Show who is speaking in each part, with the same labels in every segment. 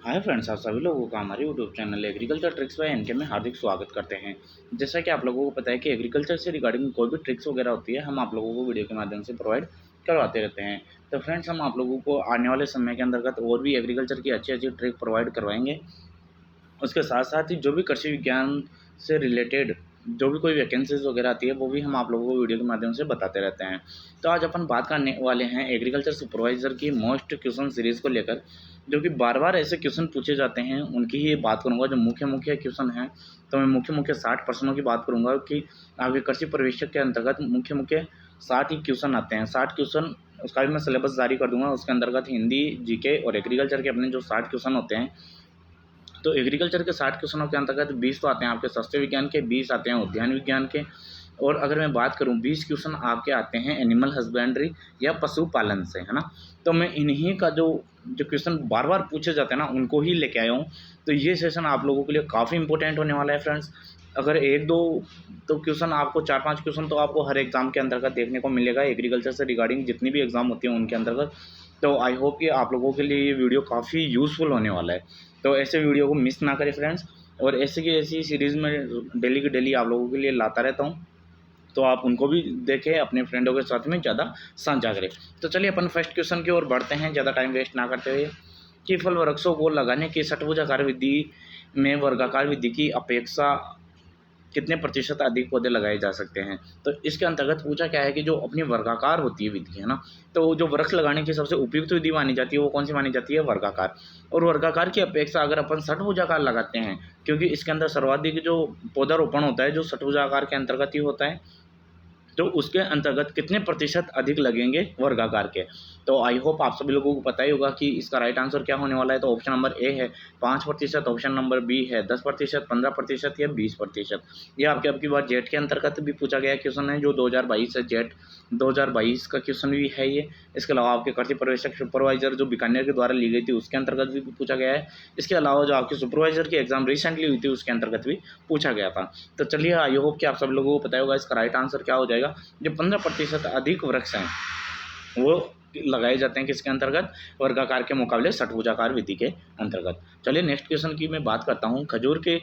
Speaker 1: Hi friends, आप सभी लोगों का हमारे YouTube channel agriculture tricks by NK में हार्दिक स्वागत करते हैं। जैसा कि आप लोगों को पता है कि एग्रीकल्चर से रिगार्डिंग कोई भी ट्रिक्स वगैरह होती है, हम आप लोगों को वीडियो के माध्यम से प्रोवाइड करवाते रहते हैं। तो फ्रेंड्स, हम आप लोगों को आने वाले समय के अंतर्गत और भी एग्रीकल्चर की अच्छी अच्छी ट्रिक प्रोवाइड करवाएंगे। उसके साथ-साथ ही जो भी कृषि विज्ञान से रिलेटेड जो भी कोई वैकेंसीज़ वगैरह आती है, वो भी हम आप लोगों को वीडियो के माध्यम से बताते रहते हैं। तो आज अपन बात करने वाले हैं एग्रीकल्चर सुपरवाइज़र की मोस्ट क्वेश्चन सीरीज़ को लेकर, जो कि बार-बार ऐसे क्वेश्चन पूछे जाते हैं, उनकी ही बात करूँगा जो मुख्य-मुख्य क्वेश्चन हैं। तो मैं मुख्य-मुख्य 60 प्रश्नों की बात करूँगा कि आपके कृषि प्रवेशक के अंतर्गत मुख्य-मुख्य 60 ही क्वेश्चन आते हैं। 60 क्वेश्चन उसका भी मैं सिलेबस जारी कर दूँगा, उसके अंतर्गत हिंदी, जीके और एग्रीकल्चर के अपने जो 60 क्वेश्चन होते हैं, तो एग्रीकल्चर के 60 क्वेश्चनों के अंतर्गत 20 तो आते हैं आपके सस्ते विज्ञान के, 20 आते हैं उद्यान विज्ञान के, और अगर मैं बात करूं 20 क्वेश्चन आपके आते हैं एनिमल हस्बेंड्री या पशुपालन से, है ना। तो मैं इन्हीं का जो जो क्वेश्चन बार बार पूछे जाते हैं ना, उनको ही लेके आया हूँ। तो ये सेशन आप लोगों के लिए काफ़ी इंपॉर्टेंट होने वाला है फ्रेंड्स। अगर एक दो तो क्वेश्चन आपको, चार पांच क्वेश्चन तो आपको हर एग्जाम के अंतर्गत देखने को मिलेगा, एग्रीकल्चर से रिगार्डिंग जितनी भी एग्जाम होती है उनके अंतर्गत। तो आई होप कि आप लोगों के लिए ये वीडियो काफ़ी यूज़फुल होने वाला है। तो ऐसे वीडियो को मिस ना करें फ्रेंड्स, और ऐसे की ऐसी सीरीज़ में डेली की डेली आप लोगों के लिए लाता रहता हूँ। तो आप उनको भी देखें, अपने फ्रेंडों के साथ में ज़्यादा साझा करें। तो चलिए अपन फर्स्ट क्वेश्चन की ओर बढ़ते हैं, ज़्यादा टाइम वेस्ट ना करते हुए। कि फल वृक्षों को लगाने की षटभुजाकार विधि में वर्गाकार विधि की अपेक्षा कितने प्रतिशत अधिक पौधे लगाए जा सकते हैं। तो इसके अंतर्गत पूछा क्या है कि जो अपनी वर्गाकार होती है विधि, है ना, तो जो वृक्ष लगाने की सबसे उपयुक्त विधि मानी जाती है वो कौन सी मानी जाती है? वर्गाकार। और वर्गाकार की अपेक्षा अगर अपन षटभुजाकार लगाते हैं, क्योंकि इसके अंदर सर्वाधिक जो पौधारोपण होता है जो षटभुजाकार के अंतर्गत ही होता है, तो उसके अंतर्गत कितने प्रतिशत अधिक लगेंगे वर्गाकार के। तो आई होप आप सभी लोगों को पता ही होगा कि इसका राइट आंसर क्या होने वाला है। तो ऑप्शन नंबर ए है 5%, ऑप्शन नंबर बी है 10%, 15% या 20%। ये आपके अब की बार जेट के अंतर्गत भी पूछा गया क्वेश्चन है, जो 2022 है, जेट 2022 का क्वेश्चन भी है ये। इसके अलावा आपके कृषि पर्यवेक्षक सुपरवाइजर जो बीकानेर के द्वारा ली गई थी उसके अंतर्गत भी पूछा गया है। इसके अलावा जो आपकी सुपरवाइजर की एग्जाम रिसेंटली हुई थी उसके अंतर्गत भी पूछा गया था। तो चलिए, आई होप कि आप सब लोगों को पता होगा इसका राइट आंसर क्या हो जाएगा। जो 15% अधिक वृक्ष हैं वो लगाए जाते हैं किसके अंतर्गत? वर्गाकार के मुकाबले षटभुजाकार विधि के अंतर्गत। चलिए नेक्स्ट क्वेश्चन की मैं बात करता हूँ। खजूर के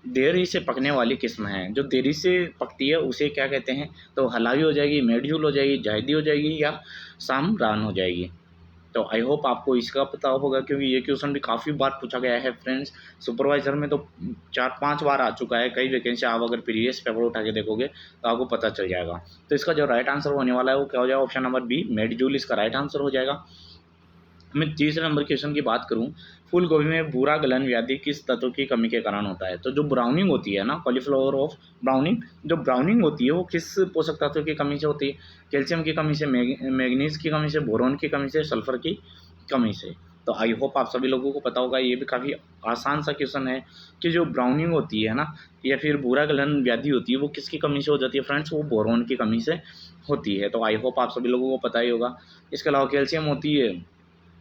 Speaker 1: देरी से पकने वाली किस्म है, जो देरी से पकती है उसे क्या कहते हैं? तो हलावी हो जाएगी, मेडजूल हो जाएगी, जायदी हो जाएगी या सामरान हो जाएगी। तो आई होप आपको इसका पता होगा, क्योंकि ये क्वेश्चन भी काफ़ी बार पूछा गया है फ्रेंड्स। सुपरवाइजर में तो 4-5 बार आ चुका है, कई वैकेंसी आप अगर प्रीवियस पेपर उठा के देखोगे तो आपको पता चल जाएगा। तो इसका जो राइट आंसर होने वाला है वो क्या हो जाएगा? ऑप्शन नंबर बी, मेडजूल इसका राइट आंसर हो जाएगा। मैं तीसरे नंबर क्वेश्चन की बात करूं, फूल गोभी में भूरा गलन व्याधि किस तत्व की कमी के कारण होता है? तो जो ब्राउनिंग होती है ना, कॉलीफ्लावर ऑफ ब्राउनिंग, जो ब्राउनिंग होती है वो किस पोषक तत्व की कमी से होती है? कैल्शियम की कमी से, मैग्नीज की कमी से, बोरोन की कमी से, सल्फर की कमी से। तो आई होप आप सभी लोगों को पता होगा, ये भी काफ़ी आसान सा क्वेश्चन है कि जो ब्राउनिंग होती है ना, या फिर भूरा गलन व्याधि होती है वो किसकी कमी से हो जाती है फ्रेंड्स? वो बोरोन की कमी से होती है। तो आई होप आप सभी लोगों को पता ही होगा। इसके अलावा कैल्शियम होती है,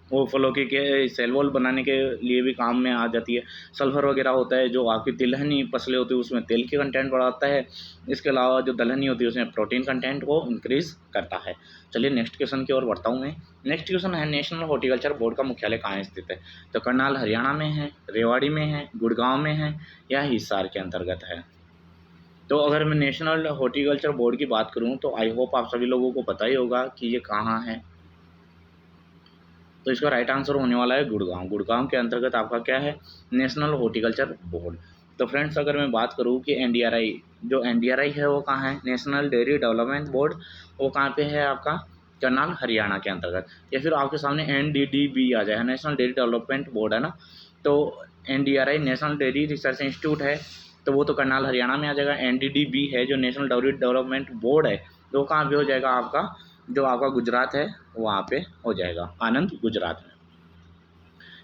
Speaker 1: वो फलों के सेल वॉल बनाने के लिए भी काम में आ जाती है। सल्फ़र वगैरह होता है, जो आपकी तिलहनी फसलें होती है उसमें तेल के कंटेंट बढ़ाता है। इसके अलावा जो दलहनी होती है उसमें प्रोटीन कंटेंट को इंक्रीज़ करता है। चलिए नेक्स्ट क्वेश्चन की ओर बढ़ता हूँ मैं। नेक्स्ट क्वेश्चन है, नेशनल हॉर्टिकल्चर बोर्ड का मुख्यालय कहाँ स्थित है? तो करनाल हरियाणा में है, रेवाड़ी में है, गुड़गांव में है या हिसार के अंतर्गत है? तो अगर मैं नेशनल हॉर्टिकल्चर बोर्ड की बात करूँ तो आई होप आप सभी लोगों को पता ही होगा कि ये कहाँ है। तो इसका राइट आंसर होने वाला है गुड़गांव। गुड़गांव के अंतर्गत आपका क्या है? National horticulture board. तो फ्रेंड्स, अगर मैं बात करूँ कि एनडीआरआई, जो एनडीआरआई है वो कहाँ है? नेशनल डेयरी डेवलपमेंट बोर्ड, वो कहाँ पे है आपका? करनाल हरियाणा के अंतर्गत। या फिर आपके सामने एनडीडीबी आ जाएगा, नेशनल डेयरी डेवलपमेंट बोर्ड, है ना। तो NDRI national dairy research institute है, तो वो तो करनाल हरियाणा में आ जाएगा। एनडीडीबी है जो नेशनल डेयरी डेवलपमेंट बोर्ड है, तो कहाँ पे हो जाएगा आपका? जो आपका गुजरात है वहाँ पे हो जाएगा, आनंद गुजरात में।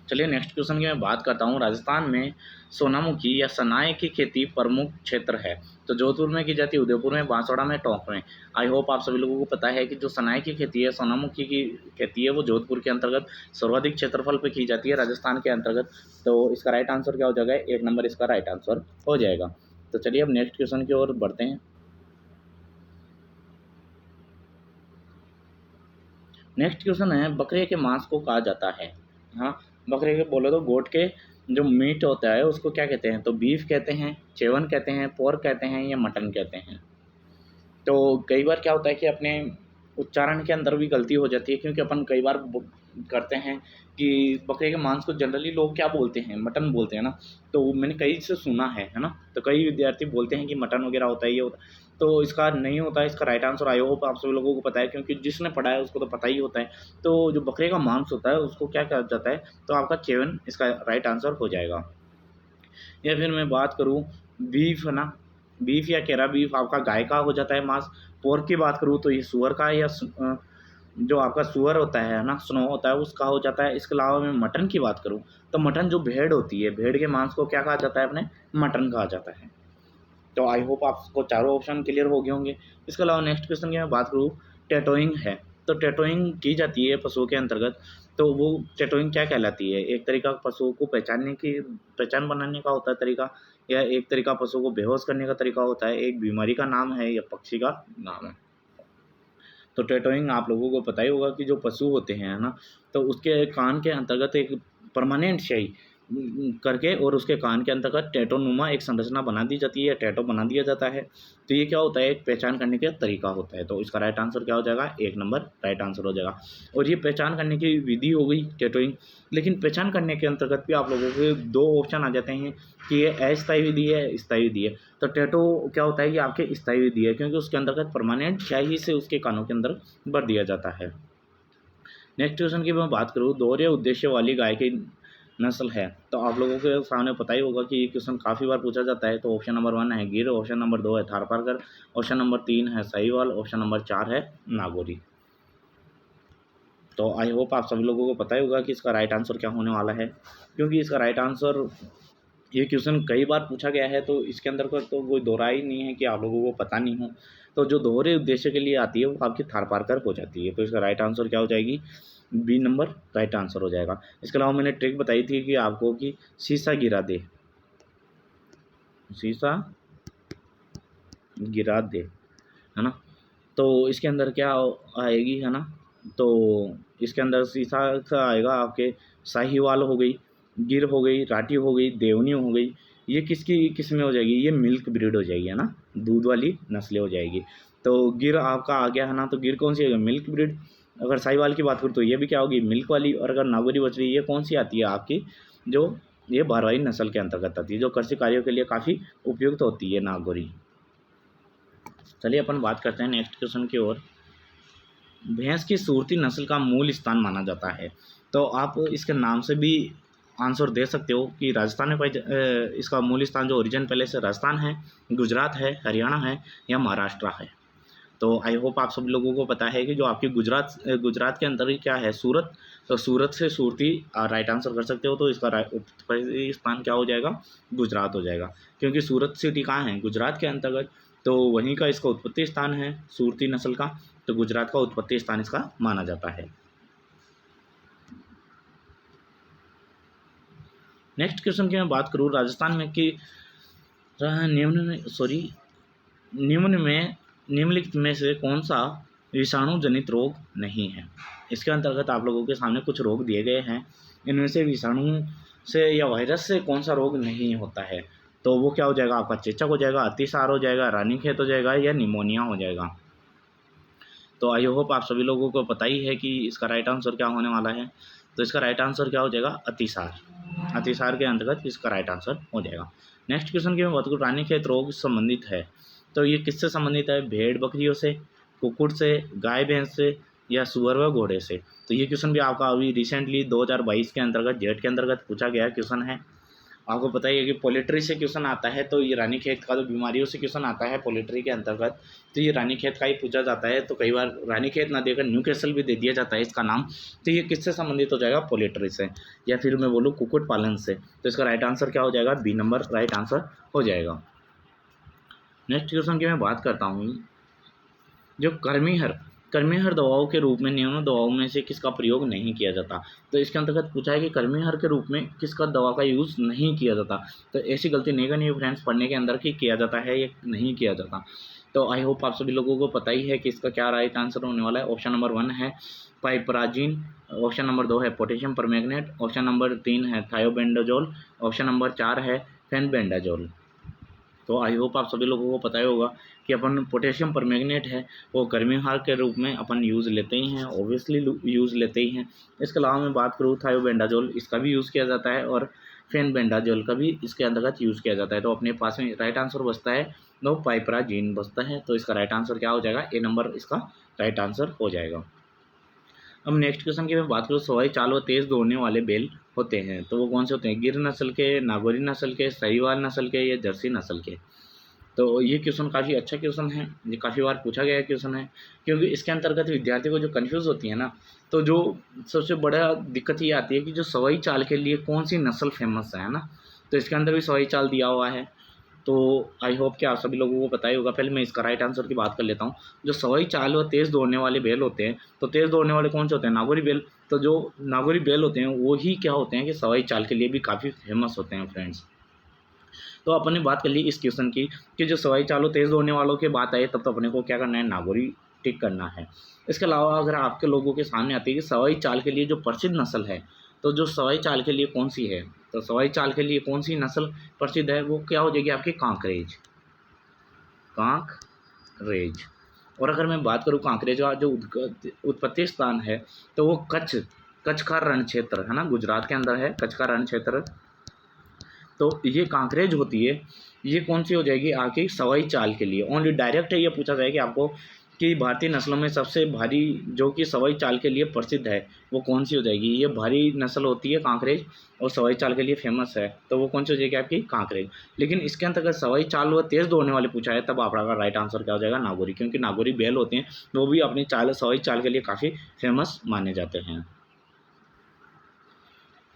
Speaker 1: चलिए नेक्स्ट क्वेश्चन की मैं बात करता हूँ। राजस्थान में सोनामुखी या सनाए की खेती प्रमुख क्षेत्र है, तो जोधपुर में की जाती है, उदयपुर में, बांसवाड़ा में, टोंक में। आई होप आप सभी लोगों को पता है कि जो सनाए की खेती है, सोनामुखी की खेती है, वो जोधपुर के अंतर्गत सर्वाधिक क्षेत्रफल पे की जाती है राजस्थान के अंतर्गत। तो इसका राइट आंसर क्या हो जाएगा? 1 नंबर इसका राइट आंसर हो जाएगा। तो चलिए अब नेक्स्ट क्वेश्चन की ओर बढ़ते हैं। नेक्स्ट क्वेश्चन है, बकरे के मांस को कहा जाता है, हाँ, बकरे के बोले तो गोट के जो मीट होता है उसको क्या कहते हैं, तो बीफ कहते हैं, चेवन कहते हैं, पोर्क कहते हैं या मटन कहते हैं। तो कई बार क्या होता है कि अपने उच्चारण के अंदर भी गलती हो जाती है, क्योंकि अपन कई बार करते हैं कि बकरे के मांस को जनरली लोग क्या बोलते हैं, मटन बोलते हैं ना। तो मैंने कई से सुना है ना, तो कई विद्यार्थी बोलते हैं कि मटन वगैरह होता है, ये होता है। तो इसका नहीं होता है, इसका राइट आंसर आई होप आप सभी लोगों को पता है, क्योंकि जिसने पढ़ा है उसको तो पता ही होता है। तो जो बकरे का मांस होता है उसको क्या कहा जाता है, तो आपका चेवन इसका राइट आंसर हो जाएगा। या फिर मैं बात करूँ बीफ है ना, बीफ या केरा बीफ आपका गाय का हो जाता है मांस। पोर्क की बात करूँ तो ये सुअर का या जो आपका सुअर होता है ना, स्नो होता है, उसका हो जाता है। इसके अलावा मैं मटन की बात करूँ तो मटन जो भेड़ होती है, भेड़ के मांस को क्या कहा जाता है, अपने मटन कहा जाता है। तो आई होप आपको चारों ऑप्शन क्लियर हो गए होंगे। इसके अलावा नेक्स्ट क्वेश्चन की मैं बात करूँ, टैटोइंग है। तो टैटोइंग की जाती है पशुओं के अंतर्गत। तो वो टैटोइंग क्या कहलाती है, एक तरीका पशुओं को पहचान बनाने का होता है तरीका, या एक तरीका पशुओं को बेहोश करने का तरीका होता है, एक बीमारी का नाम है या पक्षी का नाम है। तो टैटोइंग आप लोगों को पता ही होगा कि जो पशु होते हैं ना, तो उसके कान के अंतर्गत एक परमानेंट स्याही करके और उसके कान के अंतर्गत टैटोनुमा एक संरचना बना दी जाती है, टैटो बना दिया जाता है। तो ये क्या होता है, एक पहचान करने का तरीका होता है। तो इसका राइट आंसर क्या हो जाएगा, 1 नंबर राइट आंसर हो जाएगा। और ये पहचान करने की विधि हो गई टैटोइंग। लेकिन पहचान करने के अंतर्गत भी आप लोगों के 2 ऑप्शन आ जाते हैं कि ये अस्थायी विधि है, स्थायी विधि है। तो टैटो क्या होता है कि आपके स्थायी विधि है, क्योंकि उसके अंतर्गत परमानेंट स्याही से उसके कानों के अंदर भर दिया जाता है। नेक्स्ट क्वेश्चन की मैं बात करूँ, दोहरे उद्देश्य वाली गाय की नस्ल है। तो आप लोगों के सामने पता ही होगा कि ये क्वेश्चन काफ़ी बार पूछा जाता है। तो ऑप्शन नंबर 1 है गिर, ऑप्शन नंबर 2 है थारपारकर, ऑप्शन नंबर 3 है साहिवाल, ऑप्शन नंबर 4 है नागौरी। तो आई होप आप सभी लोगों को पता ही होगा कि इसका राइट आंसर क्या होने वाला है, क्योंकि इसका राइट आंसर, ये क्वेश्चन कई बार पूछा गया है, तो इसके अंदर का तो कोई दो राय ही नहीं है कि आप लोगों को पता नहीं हो। तो जो दोहरे उद्देश्य के लिए आती है वो आपकी थारपारकर हो जाती है। तो इसका राइट आंसर क्या हो जाएगी, बी नंबर राइट आंसर हो जाएगा। इसके अलावा मैंने ट्रिक बताई थी कि आपको कि शीशा गिरा दे, शीशा गिरा दे, है ना। तो इसके अंदर क्या आएगी, है ना। तो इसके अंदर शीशा का आएगा आपके साहिवाल हो गई, गिर हो गई, राठी हो गई, देवनी हो गई। ये किसकी किस में हो जाएगी, ये मिल्क ब्रीड हो जाएगी, है ना, दूध वाली नस्लें हो जाएगी। तो गिर आपका आ गया, है ना। तो गिर कौन सी होगी, मिल्क ब्रीड। अगर साहिवाल की बात करूँ तो ये भी क्या होगी, मिल्क वाली। और अगर नागौरी बछड़ी, ये कौन सी आती है आपकी, जो ये भारवाही नस्ल के अंतर्गत आती है, जो कृषि कार्यों के लिए काफ़ी उपयुक्त होती है नागौरी। चलिए अपन बात करते हैं नेक्स्ट क्वेश्चन की ओर। भैंस की सूरती नस्ल का मूल स्थान माना जाता है। तो आप इसके नाम से भी आंसर दे सकते हो कि राजस्थान में इसका मूल स्थान जो ओरिजिन पहले से राजस्थान है, गुजरात है, हरियाणा है या महाराष्ट्र है। तो आई होप आप सब लोगों को पता है कि जो आपकी गुजरात के अंदर ही क्या है, सूरत। तो सूरत से सूरती राइट आंसर कर सकते हो। तो इसका उत्पत्ति स्थान क्या हो जाएगा, गुजरात हो जाएगा, क्योंकि सूरत सिटी कहाँ है, गुजरात के अंतर्गत। तो वहीं का इसका उत्पत्ति स्थान है सूरती नस्ल का। तो गुजरात का उत्पत्ति स्थान इसका माना जाता है। नेक्स्ट क्वेश्चन की मैं बात करूँ, राजस्थान में कि निम्नलिखित में से कौन सा विषाणु जनित रोग नहीं है। इसके अंतर्गत आप लोगों के सामने कुछ रोग दिए गए हैं, इनमें से विषाणु से या वायरस से कौन सा रोग नहीं होता है। तो वो क्या हो जाएगा, आपका चेचक हो जाएगा, अतिसार हो जाएगा, रानीखेत हो जाएगा या निमोनिया हो जाएगा। तो आई होप आप सभी लोगों को पता ही है कि इसका राइट आंसर क्या होने वाला है। तो इसका राइट आंसर क्या हो जाएगा, अतिसार। अतिसार के अंतर्गत इसका राइट आंसर हो जाएगा। नेक्स्ट क्वेश्चन की मैं बात करूँ, रानीखेत रोग संबंधित है। तो ये किससे संबंधित है, भेड़ बकरियों से, कुक्कुट से, गाय भैंस से या सुअर व घोड़े से। तो ये क्वेश्चन भी आपका अभी रिसेंटली 2022 के अंतर्गत जेट के अंतर्गत पूछा गया क्वेश्चन है। आपको पता ही है कि पोल्ट्री से क्वेश्चन आता है। तो ये रानीखेत का, जो बीमारियों से क्वेश्चन आता है पोल्ट्री के अंतर्गत, तो ये रानीखेत का ही पूछा जाता है। तो कई बार रानीखेत ना देकर न्यूकैसल भी दे दिया जाता है इसका नाम। तो ये किससे संबंधित हो जाएगा, पोल्ट्री से, या फिर मैं बोलूँ कुक्कुट पालन से। तो इसका राइट आंसर क्या हो जाएगा, बी नंबर राइट आंसर हो जाएगा। नेक्स्ट क्वेश्चन की मैं बात करता हूँ, जो कर्मीहर दवाओं के रूप में निम्न दवाओं में से किसका प्रयोग नहीं किया जाता। तो इसके अंतर्गत पूछा है कि कर्मीहर के रूप में किसका दवा का यूज़ नहीं किया जाता। तो ऐसी गलती नहीं करनी है फ्रेंड्स, पढ़ने के अंदर कि किया जाता है या नहीं किया जाता। तो आई होप आप सभी लोगों को पता ही है कि इसका क्या राइट आंसर होने वाला है। ऑप्शन नंबर 1 है पाइपराजिन, ऑप्शन नंबर 2 है पोटेशियम परमैंगनेट, ऑप्शन नंबर 3 है थायोबेंडाजोल, ऑप्शन नंबर 4 है फेनबेंडाजोल। तो आई होप आप सभी लोगों को पता ही होगा कि अपन पोटेशियम परमैंगनेट है वो गर्मी हार के रूप में अपन यूज़ लेते ही हैं, ऑब्वियसली यूज़ लेते ही हैं। इसके अलावा मैं बात करूँ थायोबेंडाजोल, इसका भी यूज़ किया जाता है और फेनबेंडाजोल का भी इसके अंतर्गत यूज़ किया जाता है। तो अपने पास में राइट आंसर बचता है नो पाइपराजिन बचता है। तो इसका राइट आंसर क्या हो जाएगा, ए नंबर इसका राइट आंसर हो जाएगा। अब नेक्स्ट क्वेश्चन की मैं बात करूँ, सवाई चाल व तेज़ दौड़ने वाले बैल होते हैं तो वो कौन से होते हैं, गिर नस्ल के, नागौरी नस्ल के, साहिवाल नस्ल के या जर्सी नस्ल के। तो ये क्वेश्चन काफ़ी अच्छा क्वेश्चन है, ये काफ़ी बार पूछा गया क्वेश्चन है, क्योंकि इसके अंतर्गत विद्यार्थी को जो कन्फ्यूज़ होती है ना, तो जो सबसे बड़ा दिक्कत ये आती है कि जो सवाई चाल के लिए कौन सी नस्ल फेमस है ना। तो इसके अंदर भी सवाई चाल दिया हुआ है। तो आई होप कि आप सभी लोगों को पता ही होगा। पहले मैं इसका राइट आंसर की बात कर लेता हूँ। जो सवाई चाल व तेज़ दौड़ने वाले बैल होते हैं, तो तेज़ दौड़ने वाले कौन से होते हैं, नागौरी बैल। तो जो नागौरी बैल होते हैं वो ही क्या होते हैं कि सवाई चाल के लिए भी काफ़ी फेमस होते हैं फ्रेंड्स। तो अपन ने बात कर ली इस क्वेश्चन की कि जो सवाई चाल व तेज़ दौड़ने वालों की बात आई, तब तो अपने को क्या करना है, नागौरी टिक करना है। इसके अलावा अगर आपके लोगों के सामने आती है कि सवाई चाल के लिए जो प्रसिद्ध नस्ल है, तो जो सवाई चाल के लिए कौन सी है, तो सवाई चाल के लिए कौन सी नस्ल प्रसिद्ध है, वो क्या हो जाएगी आपकी कांकरेज, कांकरेज। और अगर मैं बात करूँ कांकरेज का जो उत्पत्ति स्थान है, तो वो कच्छ, कच्छ का रण क्षेत्र है ना, गुजरात के अंदर है कच्छ का रण क्षेत्र। तो ये कांकरेज होती है, ये कौन सी हो जाएगी आपकी सवाई चाल के लिए। ओनली डायरेक्ट है ये पूछा जाए कि आपको कि भारतीय नस्लों में सबसे भारी जो कि सवाई चाल के लिए प्रसिद्ध है वो कौन सी हो जाएगी। ये भारी नस्ल होती है कांकरेज और सवाई चाल के लिए फेमस है, तो वो कौन सी हो जाएगी आपकी कांकरेज। लेकिन इसके अंतर्गत सवाई चाल व तेज़ दौड़ने वाले पूछा है, तब आपका राइट आंसर क्या हो जाएगा, नागौरी, क्योंकि नागौरी बैल होते हैं वो भी अपनी चाल सवाई चाल के लिए काफ़ी फेमस माने जाते हैं।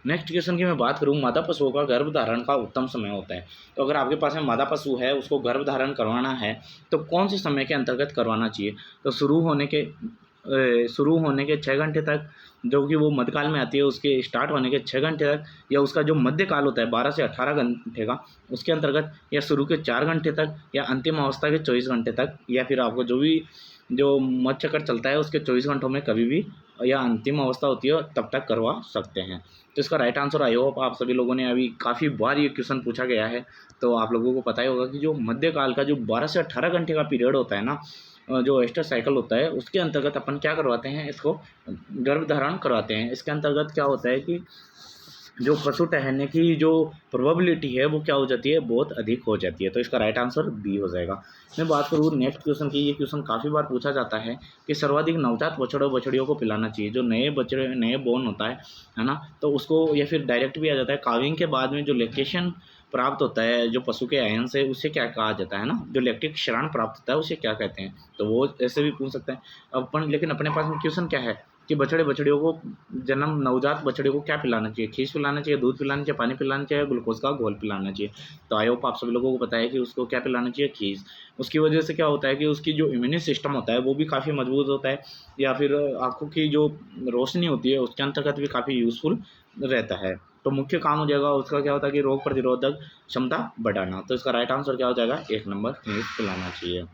Speaker 1: नेक्स्ट क्वेश्चन की मैं बात करूँ, मादा पशुओं का गर्भधारण का उत्तम समय होता है। तो अगर आपके पास में मादा पशु है, उसको गर्भधारण करवाना है, तो कौन से समय के अंतर्गत करवाना चाहिए। तो शुरू होने के 6 घंटे तक, जो कि वो मध्यकाल में आती है, उसके स्टार्ट होने के 6 घंटे तक, या उसका जो मध्यकाल होता है 12 से 18 घंटे का, उसके अंतर्गत, या शुरू के 4 घंटे तक, या अंतिम अवस्था के 24 घंटे तक, या फिर आपको जो मध्य चक्र चलता है उसके 24 घंटों में कभी भी, या अंतिम अवस्था होती है तब तक करवा सकते हैं। तो इसका राइट आंसर आई होप आप सभी लोगों ने, अभी काफ़ी बार ये क्वेश्चन पूछा गया है, तो आप लोगों को पता ही होगा कि जो मध्यकाल का जो 12 से 18 घंटे का पीरियड होता है ना, जो एस्टर साइकिल होता है, उसके अंतर्गत अपन क्या करवाते हैं, इसको गर्भधारण करवाते हैं। इसके अंतर्गत क्या होता है कि जो पशु ठहरने की जो प्रोबेबिलिटी है वो क्या हो जाती है, बहुत अधिक हो जाती है। तो इसका राइट आंसर बी हो जाएगा। मैं बात करूँ नेक्स्ट क्वेश्चन की, ये क्वेश्चन काफ़ी बार पूछा जाता है कि सर्वाधिक नवजात बछड़ों बछड़ियों को पिलाना चाहिए। जो नए बछड़े, नए बोर्न होता है ना, तो उसको, या फिर डायरेक्ट भी आ जाता है, काविंग के बाद में जो लैक्टेशन प्राप्त होता है जो पशु के आयन से, उससे क्या कहा जाता है ना, जो लैक्टिक श्राण प्राप्त होता है उसे क्या कहते हैं। तो वो ऐसे भी पूछ सकते हैं अपन। लेकिन अपने पास में क्वेश्चन क्या है कि बछड़े बछड़ियों को, नवजात बछड़े को क्या पिलाना चाहिए, खीस पिलाना चाहिए, दूध पिलाना चाहिए, पानी पिलाना चाहिए, ग्लूकोज का घोल पिलाना चाहिए। तो आई होप आप सभी लोगों को पता है कि उसको क्या पिलाना चाहिए, खीस। उसकी वजह से क्या होता है कि उसकी जो इम्यून सिस्टम होता है वो भी काफ़ी मजबूत होता है, या फिर आँखों की जो रोशनी होती है उसके अंतर्गत भी काफ़ी यूज़फुल रहता है। तो मुख्य काम हो जाएगा उसका क्या होता है कि रोग प्रतिरोधक क्षमता बढ़ाना। तो इसका राइट आंसर क्या हो जाएगा, 1 नंबर खीस पिलाना चाहिए।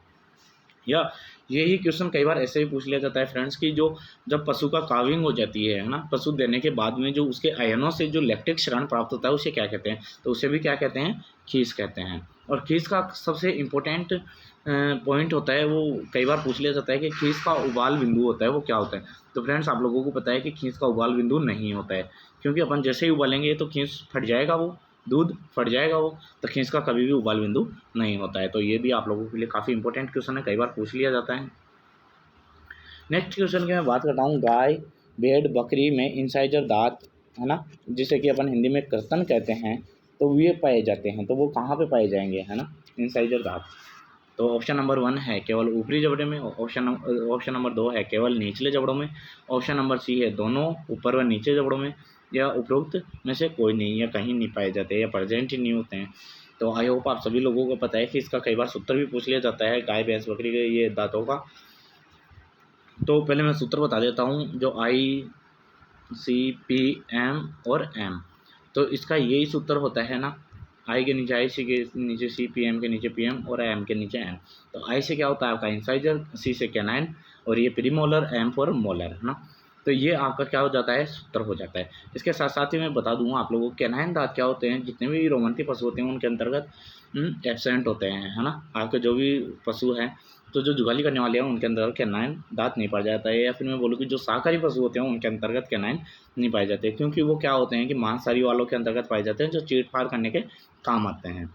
Speaker 1: या यही क्वेश्चन कई बार ऐसे ही पूछ लिया जाता है फ्रेंड्स कि जो जब पशु का काविंग हो जाती है ना, पशु देने के बाद में जो उसके आयनों से जो लैक्टिक श्राण प्राप्त होता है उसे क्या कहते हैं, तो उसे भी क्या कहते हैं, खीस कहते हैं। और खीस का सबसे इम्पोर्टेंट पॉइंट होता है, वो कई बार पूछ लिया जाता है कि खीस का उबाल बिंदु होता है वो क्या होता है। तो फ्रेंड्स आप लोगों को पता है कि खीस का उबाल बिंदु नहीं होता है, क्योंकि अपन जैसे ही उबालेंगे तो खीस फट जाएगा, वो दूध फट जाएगा वो, तो खीस का कभी भी उबाल बिंदु नहीं होता है। तो ये भी आप लोगों के लिए काफ़ी इंपॉर्टेंट क्वेश्चन है, कई बार पूछ लिया जाता है। नेक्स्ट क्वेश्चन की मैं बात करता हूँ, गाय, भेड़, बकरी में इंसाइजर दांत है ना, जिसे कि अपन हिंदी में कर्तन कहते हैं, तो ये पाए जाते हैं, तो वो कहाँ पे पाए जाएंगे, है ना, इंसाइजर दांत। तो ऑप्शन नंबर 1 है केवल ऊपरी जबड़े में, ऑप्शन नंबर 2 है केवल निचले जबड़ों में, ऑप्शन नंबर सी है दोनों ऊपर व नीचे जबड़ों में, या उपरोक्त में से कोई नहीं, या कहीं नहीं पाए जाते, या प्रेजेंट ही नहीं होते हैं। तो आई होप आप सभी लोगों को पता है कि इसका कई बार सूत्र भी पूछ लिया जाता है गाय, भैंस, बकरी के ये दांतों का। तो पहले मैं सूत्र बता देता हूँ, जो ICPM और M, तो इसका यही सूत्र होता है ना, आई के नीचे आई, सी के नीचे सी, पी एम के नीचे पी एम और एम के नीचे एम। तो आई से क्या होता है आपका इंसाइजर, सी से कैनाइन और ये प्रीमोलर, एम फॉर मोलर, है ना। तो ये आपका क्या हो जाता है, सूत्र हो जाता है। इसके साथ साथ ही मैं बता दूंगा आप लोगों को कैनाइन दांत क्या होते हैं। जितने भी रोमंती पशु होते हैं उनके अंतर्गत एब्सेंट होते हैं, है ना। आपके जो भी पशु हैं, तो जो जुगाली करने वाले हैं उनके अंदर कैनाइन दांत नहीं पाया जाता है, या फिर मैं बोलूँ कि जो शाकाहारी पशु होते हैं उनके अंतर्गत कैनाइन नहीं पाए जाते, क्योंकि वो क्या होते हैं कि मांसाहारी वालों के अंतर्गत पाए जाते हैं, जो चीट फाड़ करने के काम आते हैं।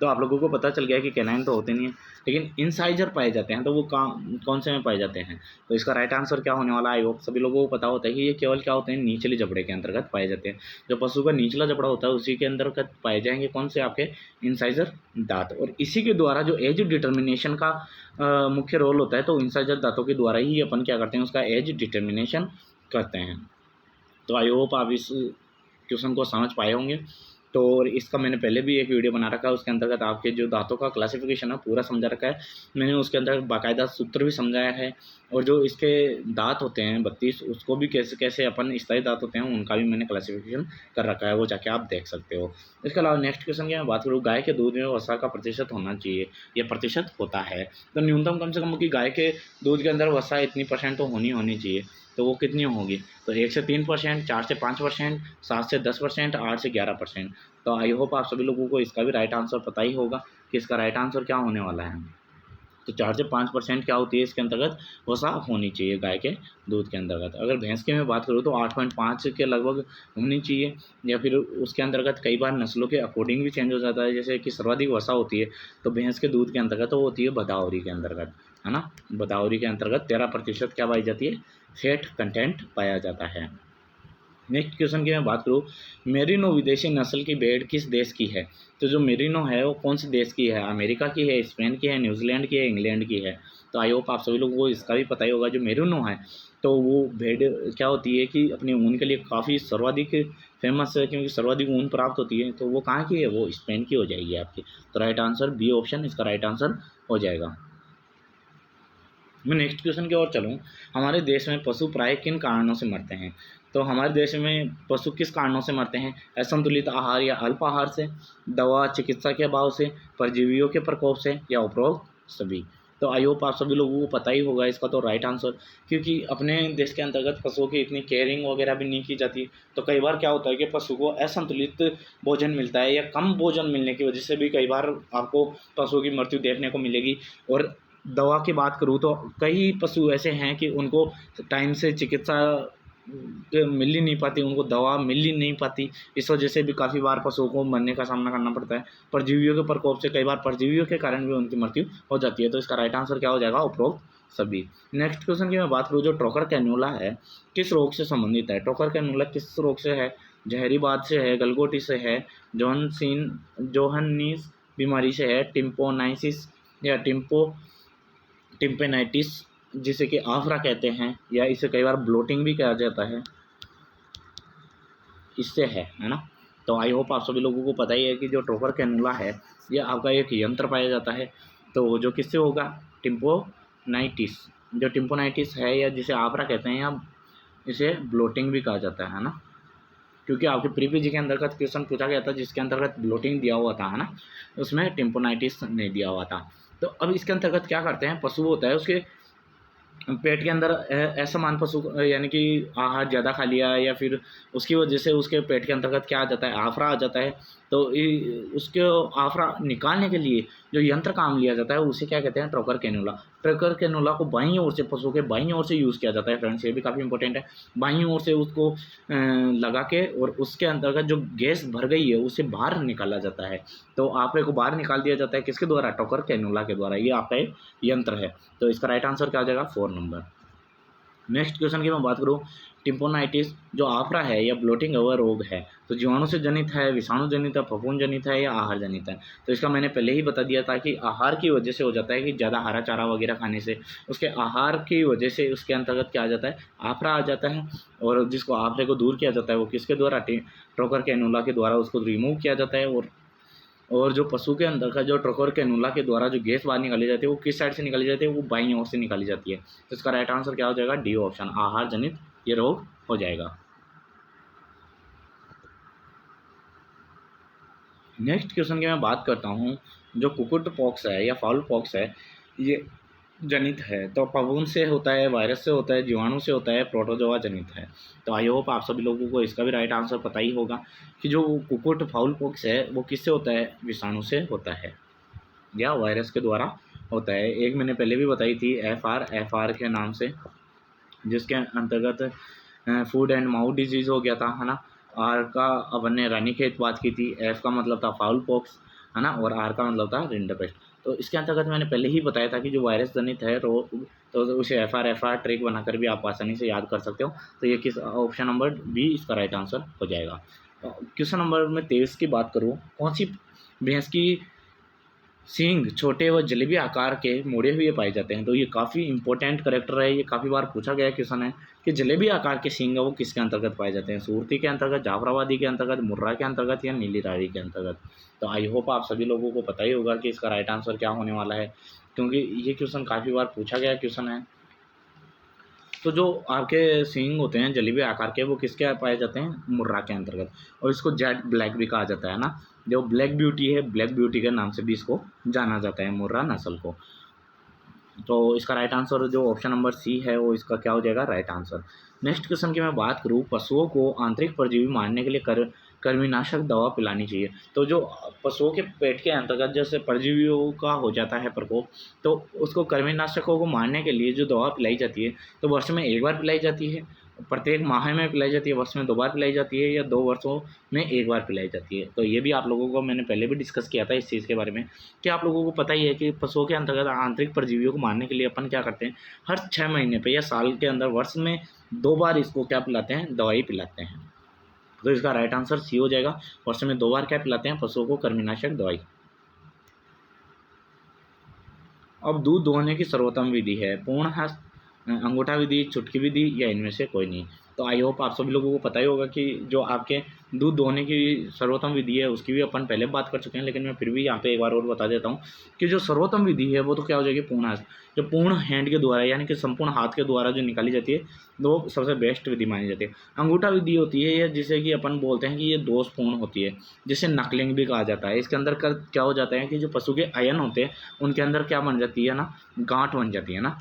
Speaker 1: तो आप लोगों को पता चल गया कि कैनाइन तो होते नहीं है, लेकिन इंसाइजर पाए जाते हैं। तो वो कौन से में पाए जाते हैं। तो इसका राइट आंसर क्या होने वाला है, आई होप सभी लोगों को पता होता है कि ये केवल क्या होते हैं, निचले जबड़े के अंतर्गत पाए जाते हैं। जो पशु का निचला जबड़ा होता है उसी के अंतर्गत पाए जाएंगे कौन से, आपके इंसाइजर दांत। और इसी के द्वारा जो एज डिटर्मिनेशन का मुख्य रोल होता है, तो इंसाइजर दांतों के द्वारा ही अपन क्या करते हैं, उसका एज डिटर्मिनेशन करते हैं। तो आई होप आप इस क्वेश्चन को समझ पाए होंगे। तो और इसका मैंने पहले भी एक वीडियो बना रखा है, उसके अंतर्गत आपके जो दांतों का क्लासिफिकेशन है पूरा समझा रखा है मैंने। उसके अंदर बाकायदा सूत्र भी समझाया है, और जो इसके दांत होते हैं 32, उसको भी कैसे कैसे अपन स्थायी दांत होते हैं उनका भी मैंने क्लासिफिकेशन कर रखा है, वो जाके आप देख सकते हो। इसके अलावा नेक्स्ट क्वेश्चन की मैं बात करूँ, गाय के दूध में वसा का प्रतिशत होना चाहिए, या प्रतिशत होता है। तो न्यूनतम कम से कम कि गाय के दूध के अंदर वसा इतनी % तो होनी चाहिए। तो वो कितनी होगी, तो 1 से 3%, 4 से 5%, 7 से 10%, 8 से 11%। तो आई होप आप सभी लोगों को इसका भी राइट आंसर पता ही होगा कि इसका राइट आंसर क्या होने वाला है। तो 4 से 5% क्या होती है इसके अंतर्गत, वसा होनी चाहिए गाय के दूध के अंतर्गत। अगर भैंस की मैं बात करूँ तो 8.5 के लगभग होनी चाहिए, या फिर उसके अंतर्गत कई बार नस्लों के अकॉर्डिंग भी चेंज हो जाता है। जैसे कि सर्वाधिक वसा होती है तो भैंस के दूध के अंतर्गत तो होती है भदावरी के अंतर्गत, है ना। भदावरी के अंतर्गत 13% क्या पाई जाती है, फैट कंटेंट पाया जाता है। नेक्स्ट क्वेश्चन की मैं बात करूँ, मेरिनो विदेशी नस्ल की भेड़ किस देश की है। तो जो मेरिनो है वो कौन से देश की है, अमेरिका की है, स्पेन की है, न्यूजीलैंड की है, इंग्लैंड की है। तो आई होप आप सभी लोगों को इसका भी पता ही होगा। जो मेरिनो है तो वो भेड़ क्या होती है कि अपने ऊन के लिए काफ़ी सर्वाधिक फेमस है, क्योंकि सर्वाधिक ऊन प्राप्त होती है। तो वो कहाँ की है, वो स्पेन की हो जाएगी आपकी। तो राइट आंसर बी ऑप्शन इसका राइट आंसर हो जाएगा। मैं नेक्स्ट क्वेश्चन की ओर चलूँ, हमारे देश में पशु प्राय किन कारणों से मरते हैं। तो हमारे देश में पशु किस कारणों से मरते हैं, असंतुलित आहार या अल्प आहार से, दवा चिकित्सा के अभाव से, परजीवियों के प्रकोप से, या उपरोक्त सभी। तो आई होप आप सभी लोगों को पता ही होगा इसका तो राइट आंसर, क्योंकि अपने देश के अंतर्गत पशुओं की इतनी केयरिंग वगैरह भी नहीं की जाती। तो कई बार क्या होता है कि पशु को असंतुलित भोजन मिलता है, या कम भोजन मिलने की वजह से भी कई बार आपको पशुओं की मृत्यु देखने को मिलेगी। और दवा की बात करूँ तो कई पशु ऐसे हैं कि उनको टाइम से चिकित्सा मिल ही नहीं पाती, उनको दवा मिल ही नहीं पाती। इस वजह से भी काफ़ी बार पशुओं को मरने का सामना करना पड़ता है। परजीवियों के प्रकोप से कई बार परजीवियों के कारण भी उनकी मृत्यु हो जाती है। तो इसका राइट आंसर क्या हो जाएगा, उपरोक्त सभी। नेक्स्ट क्वेश्चन की मैं बात करूँ, जो ट्रोकर कैन्युला है किस रोग से संबंधित है। ट्रोकर कैन्युला किस रोग से है, जहरीबाद से है, गलगोटी से है, जोहन्नीस बीमारी से है, टिम्पोनाइसिस या टिम्पेनाइटिस जिसे कि आफरा कहते हैं, या इसे कई बार ब्लोटिंग भी कहा जाता है, इससे है ना। तो आई होप आप सभी लोगों को पता ही है कि जो ट्रोकर कैनुला है ये आपका एक यंत्र पाया जाता है। तो जो किससे होगा, टिम्पोनाइटिस। जो टिम्पोनाइटिस है या जिसे आफरा कहते हैं, या इसे ब्लोटिंग भी कहा जाता है ना, क्योंकि आपके प्री जी के अंतर्गत क्वेश्चन पूछा गया था जिसके अंतर्गत ब्लोटिंग दिया हुआ था, है ना, उसमें टिम्पोनाइटिस नहीं दिया हुआ था। तो अब इसके अंतर्गत क्या करते हैं, पशु होता है उसके पेट के अंदर असमान पशु यानी कि आहार ज़्यादा खा लिया, या फिर उसकी वजह से उसके पेट के अंतर्गत क्या आ जाता है, आफरा आ जाता है। तो उसके आफरा निकालने के लिए जो यंत्र काम लिया जाता है उसे क्या कहते हैं, ट्रोकर कैनुला। ट्रोकर कैनुला को बाईं ओर से, पशु के बाईं ओर से यूज़ किया जाता है फ्रेंड्स, ये भी काफ़ी इंपॉर्टेंट है। बाईं ओर से उसको लगा के, और उसके अंतर्गत जो गैस भर गई है उसे बाहर निकाला जाता है। तो आफरे को बाहर निकाल दिया जाता है किसके द्वारा, ट्रोकर कैनुला के द्वारा। ये आपका एक यंत्र है। तो इसका राइट आंसर क्या हो जाएगा, 4 नंबर। नेक्स्ट क्वेश्चन की मैं बात करूँ, टिम्पोनाइटिस जो आफरा है या ब्लोटिंग वह रोग है, तो जीवाणु से जनित है, विषाणु जनित है, फफूंद जनित है, या आहार जनित है। तो इसका मैंने पहले ही बता दिया था कि आहार की वजह से हो जाता है, कि ज़्यादा हरा चारा वगैरह खाने से उसके आहार की वजह से उसके अंतर्गत क्या आ जाता है, आफरा आ जाता है। और जिसको आफरे को दूर किया जाता है वो किसके द्वारा, ट्रोकर कैनुला के द्वारा उसको रिमूव किया जाता है। और जो पशु के अंदर का जो ट्रोकर कैनुला के द्वारा जो गैस बाहर निकाली जाती है वो किस साइड से निकाली जाती है, वो बाईं ओर से निकाली जाती है। तो इसका राइट आंसर क्या हो जाएगा, डी ऑप्शन, आहार जनित ये रोग हो जाएगा। नेक्स्ट क्वेश्चन की मैं बात करता हूँ, जो कुकुट पॉक्स है या फाउल पॉक्स है, ये जनित है। तो फफूंद से होता है, वायरस से होता है, जीवाणु से होता है, प्रोटोजोआ जनित है। तो आई होप आप सभी लोगों को इसका भी राइट आंसर पता ही होगा कि जो कुकुट फाउल पॉक्स है वो किससे होता है, विषाणु से होता है या वायरस के द्वारा होता है। एक मैंने पहले भी बताई थी एफ आर के नाम से, जिसके अंतर्गत फूड एंड माउथ डिजीज़ हो गया था, है ना। आर का अपन ने रानीखेत बात की थी, एफ का मतलब था फाउल पॉक्स, है ना, और आर का मतलब था रिंडरपेस्ट। तो इसके अंतर्गत मैंने पहले ही बताया था कि जो वायरस जनित है तो उसे एफ आर ट्रिक बनाकर भी आप आसानी से याद कर सकते हो। तो ये किस ऑप्शन नंबर बी इसका राइट आंसर हो जाएगा। क्वेश्चन नंबर में 23 की बात करूँ, कौन सी भैंस की सींग छोटे व जलेबी आकार के मुड़े हुए पाए जाते हैं। तो ये काफ़ी इंपॉर्टेंट करेक्टर है, ये काफ़ी बार पूछा गया क्वेश्चन है कि जलेबी आकार के सींग है वो किसके अंतर्गत पाए जाते हैं, सूरती के अंतर्गत, जाफराबादी के अंतर्गत, मुर्रा के अंतर्गत या नीली रावी के अंतर्गत। तो आई होप आप सभी लोगों को पता ही होगा कि इसका राइट आंसर क्या होने वाला है, क्योंकि ये क्वेश्चन काफ़ी बार पूछा गया क्वेश्चन है। तो जो आपके सींग होते हैं जलेबी आकार के, वो किसके पाए जाते हैं, मुर्रा के अंतर्गत। और इसको जेट ब्लैक भी कहा जाता है ना, जो ब्लैक ब्यूटी है, ब्लैक ब्यूटी के नाम से भी इसको जाना जाता है, मुर्रा नस्ल को। तो इसका राइट आंसर जो ऑप्शन नंबर सी है वो इसका क्या हो जाएगा, राइट आंसर। नेक्स्ट क्वेश्चन की मैं बात करूँ, पशुओं को आंतरिक परजीवी मारने के लिए कृमिनाशक दवा पिलानी चाहिए। तो जो पशुओं के पेट के अंतर्गत जैसे परजीवियों का हो जाता है प्रकोप, तो उसको कृमिनाशकों को मारने के लिए जो दवा पिलाई जाती है, तो वर्ष में एक बार पिलाई जाती है, प्रत्येक माह में पिलाई जाती है, वर्ष में 2 बार पिलाई जाती है, या 2 वर्षों में 1 बार पिलाई जाती है। तो ये भी आप लोगों को मैंने पहले भी डिस्कस किया था इस चीज़ के बारे में, कि आप लोगों को पता ही है कि पशुओं के अंतर्गत आंतरिक परजीवियों को मारने के लिए अपन क्या करते हैं, हर 6 महीने पे या साल के अंदर वर्ष में 2 बार इसको क्या पिलाते हैं, दवाई पिलाते हैं। तो इसका राइट आंसर सी हो जाएगा, वर्ष में 2 बार क्या पिलाते हैं पशुओं को, कृमिनाशक दवाई। अब दूध दोहने की सर्वोत्तम विधि है, पूर्ण हस्त, अंगूठा विधि, चुटकी विधि, या इनमें से कोई नहीं। तो आई होप आप सभी लोगों को पता ही होगा कि जो आपके दूध दोहने की सर्वोत्तम विधि है उसकी भी अपन पहले बात कर चुके हैं, लेकिन मैं फिर भी यहाँ पे एक बार और बता देता हूँ कि जो सर्वोत्तम विधि है वो तो क्या हो जाएगी, पूर्ण हस्त, जो पूर्ण हैंड के द्वारा यानी कि संपूर्ण हाथ के द्वारा जो निकाली जाती है वो सबसे बेस्ट विधि मानी जाती है। अंगूठा विधि होती है या जिसे कि अपन बोलते हैं कि ये दोषपूर्ण होती है, जिसे नकलिंग भी कहा जाता है। इसके अंदर क्या हो जाता है कि जो पशु के अयन होते हैं उनके अंदर क्या बन जाती है ना, गांठ बन जाती है ना,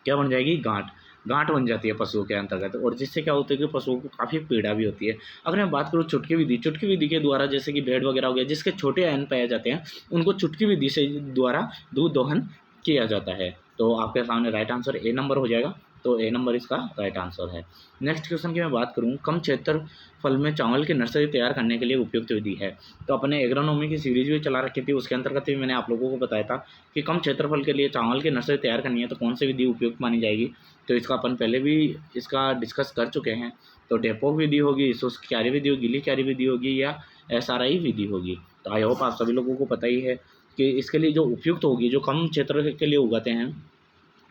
Speaker 1: क्या बन जाएगी, गांठ, गांठ बन जाती है पशुओं के अंतर्गत, और जिससे क्या होता है कि पशुओं को काफ़ी पीड़ा भी होती है। अगर मैं बात करूँ चुटकी विधि के द्वारा, जैसे कि भेड़ वगैरह हो गया जिसके छोटे अयन पाए जाते हैं, उनको चुटकी विधि से द्वारा दूध दोहन किया जाता है। तो आपके सामने राइट आंसर ए नंबर हो जाएगा, तो ए नंबर इसका राइट आंसर है। नेक्स्ट क्वेश्चन की मैं बात करूँ, कम क्षेत्रफल में चावल की नर्सरी तैयार करने के लिए उपयुक्त विधि है। तो अपने एग्रोनॉमी की सीरीज भी चला रखी थी, उसके अंतर्गत भी मैंने आप लोगों को बताया था कि कम क्षेत्रफल के लिए चावल की नर्सरी तैयार करनी है तो कौन सी विधि उपयुक्त मानी जाएगी। तो इसका अपन पहले भी इसका डिस्कस कर चुके हैं। तो डेपोक विधि होगी, शुष्क क्यारी विधि होगी, गीली क्यारी विधि होगी, या SRI विधि होगी। तो आई होप आप सभी लोगों को पता ही है कि इसके लिए जो उपयुक्त होगी, जो कम क्षेत्र के लिए उगाते हैं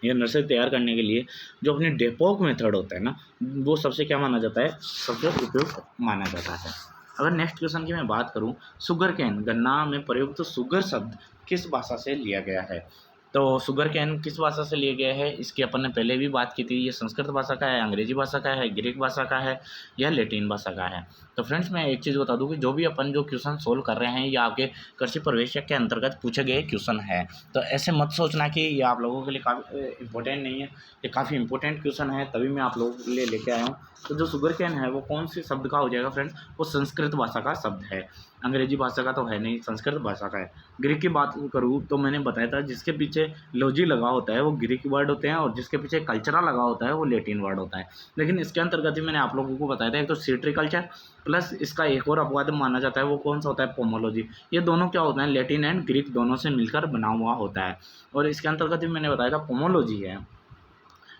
Speaker 1: या नर्सरी तैयार करने के लिए, जो अपने डेपोक मेथड होता है ना, वो सबसे क्या माना जाता है, सबसे उपयुक्त माना जाता है। अगर नेक्स्ट क्वेश्चन की मैं बात करूं, शुगर कैन, गन्ना में प्रयुक्त शुगर शब्द किस भाषा से लिया गया है। तो शुगर कैन किस भाषा से लिया गया है, इसकी अपन ने पहले भी बात की थी। ये संस्कृत भाषा का है, अंग्रेजी भाषा का है, ग्रीक भाषा का है, या लैटिन भाषा का है। तो फ्रेंड्स मैं एक चीज़ बता दूं कि जो भी अपन जो क्वेश्चन सोल्व कर रहे हैं ये आपके कृषि प्रवेशक के अंतर्गत पूछे गए क्वेश्चन है। तो ऐसे मत सोचना कि ये आप लोगों के लिए काफ़ी इंपॉर्टेंट नहीं है, ये काफ़ी इंपॉर्टेंट क्वेश्चन है तभी मैं आप लोगों के लिए लेके आया हूँ। तो जो शुगर कैन है वो कौन सी शब्द का हो जाएगा फ्रेंड्स, वो संस्कृत भाषा का शब्द है, अंग्रेजी भाषा का तो है नहीं, संस्कृत भाषा का है। ग्रीक की बात करूँ तो मैंने बताया था जिसके पीछे लॉजी लगा होता है वो ग्रीक वर्ड होते हैं, और जिसके पीछे कल्चरा लगा होता है वो लैटिन वर्ड होता है। लेकिन इसके अंतर्गत ही मैंने आप लोगों को बताया था, एक तो सिट्रिकल्चर प्लस इसका एक और अपवाद माना जाता है, वो कौन सा होता है, पोमोलॉजी। ये दोनों क्या होता है, लैटिन एंड ग्रीक दोनों से मिलकर बना हुआ होता है। और इसके अंतर्गत ही मैंने बताया था पोमोलॉजी है,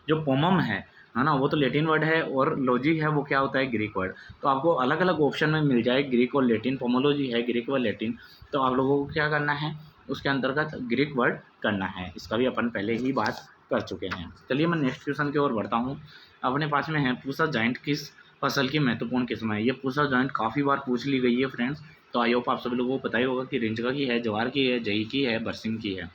Speaker 1: जो पोमम है ना, वो तो लैटिन वर्ड है, और लॉजी है वो क्या होता है, ग्रीक वर्ड। तो आपको अलग अलग ऑप्शन में मिल जाए, ग्रीक और लैटिन, पोमोलॉजी है ग्रीक व लैटिन। तो आप लोगों को क्या करना है, उसके अंतर्गत ग्रीक वर्ड करना है, इसका भी अपन पहले ही बात कर चुके हैं। चलिए मैं नेक्स्ट क्वेश्चन की ओर बढ़ता हूँ। अपने पास में है, पूसा जॉइंट किस फसल की महत्वपूर्ण किस्म है। ये पूसा जॉइंट काफ़ी बार पूछ ली गई है फ्रेंड्स। तो आई होप आप सभी लोगों को पता ही होगा कि रिंजका की है, जवार की है, जई की है, बरसिम की है।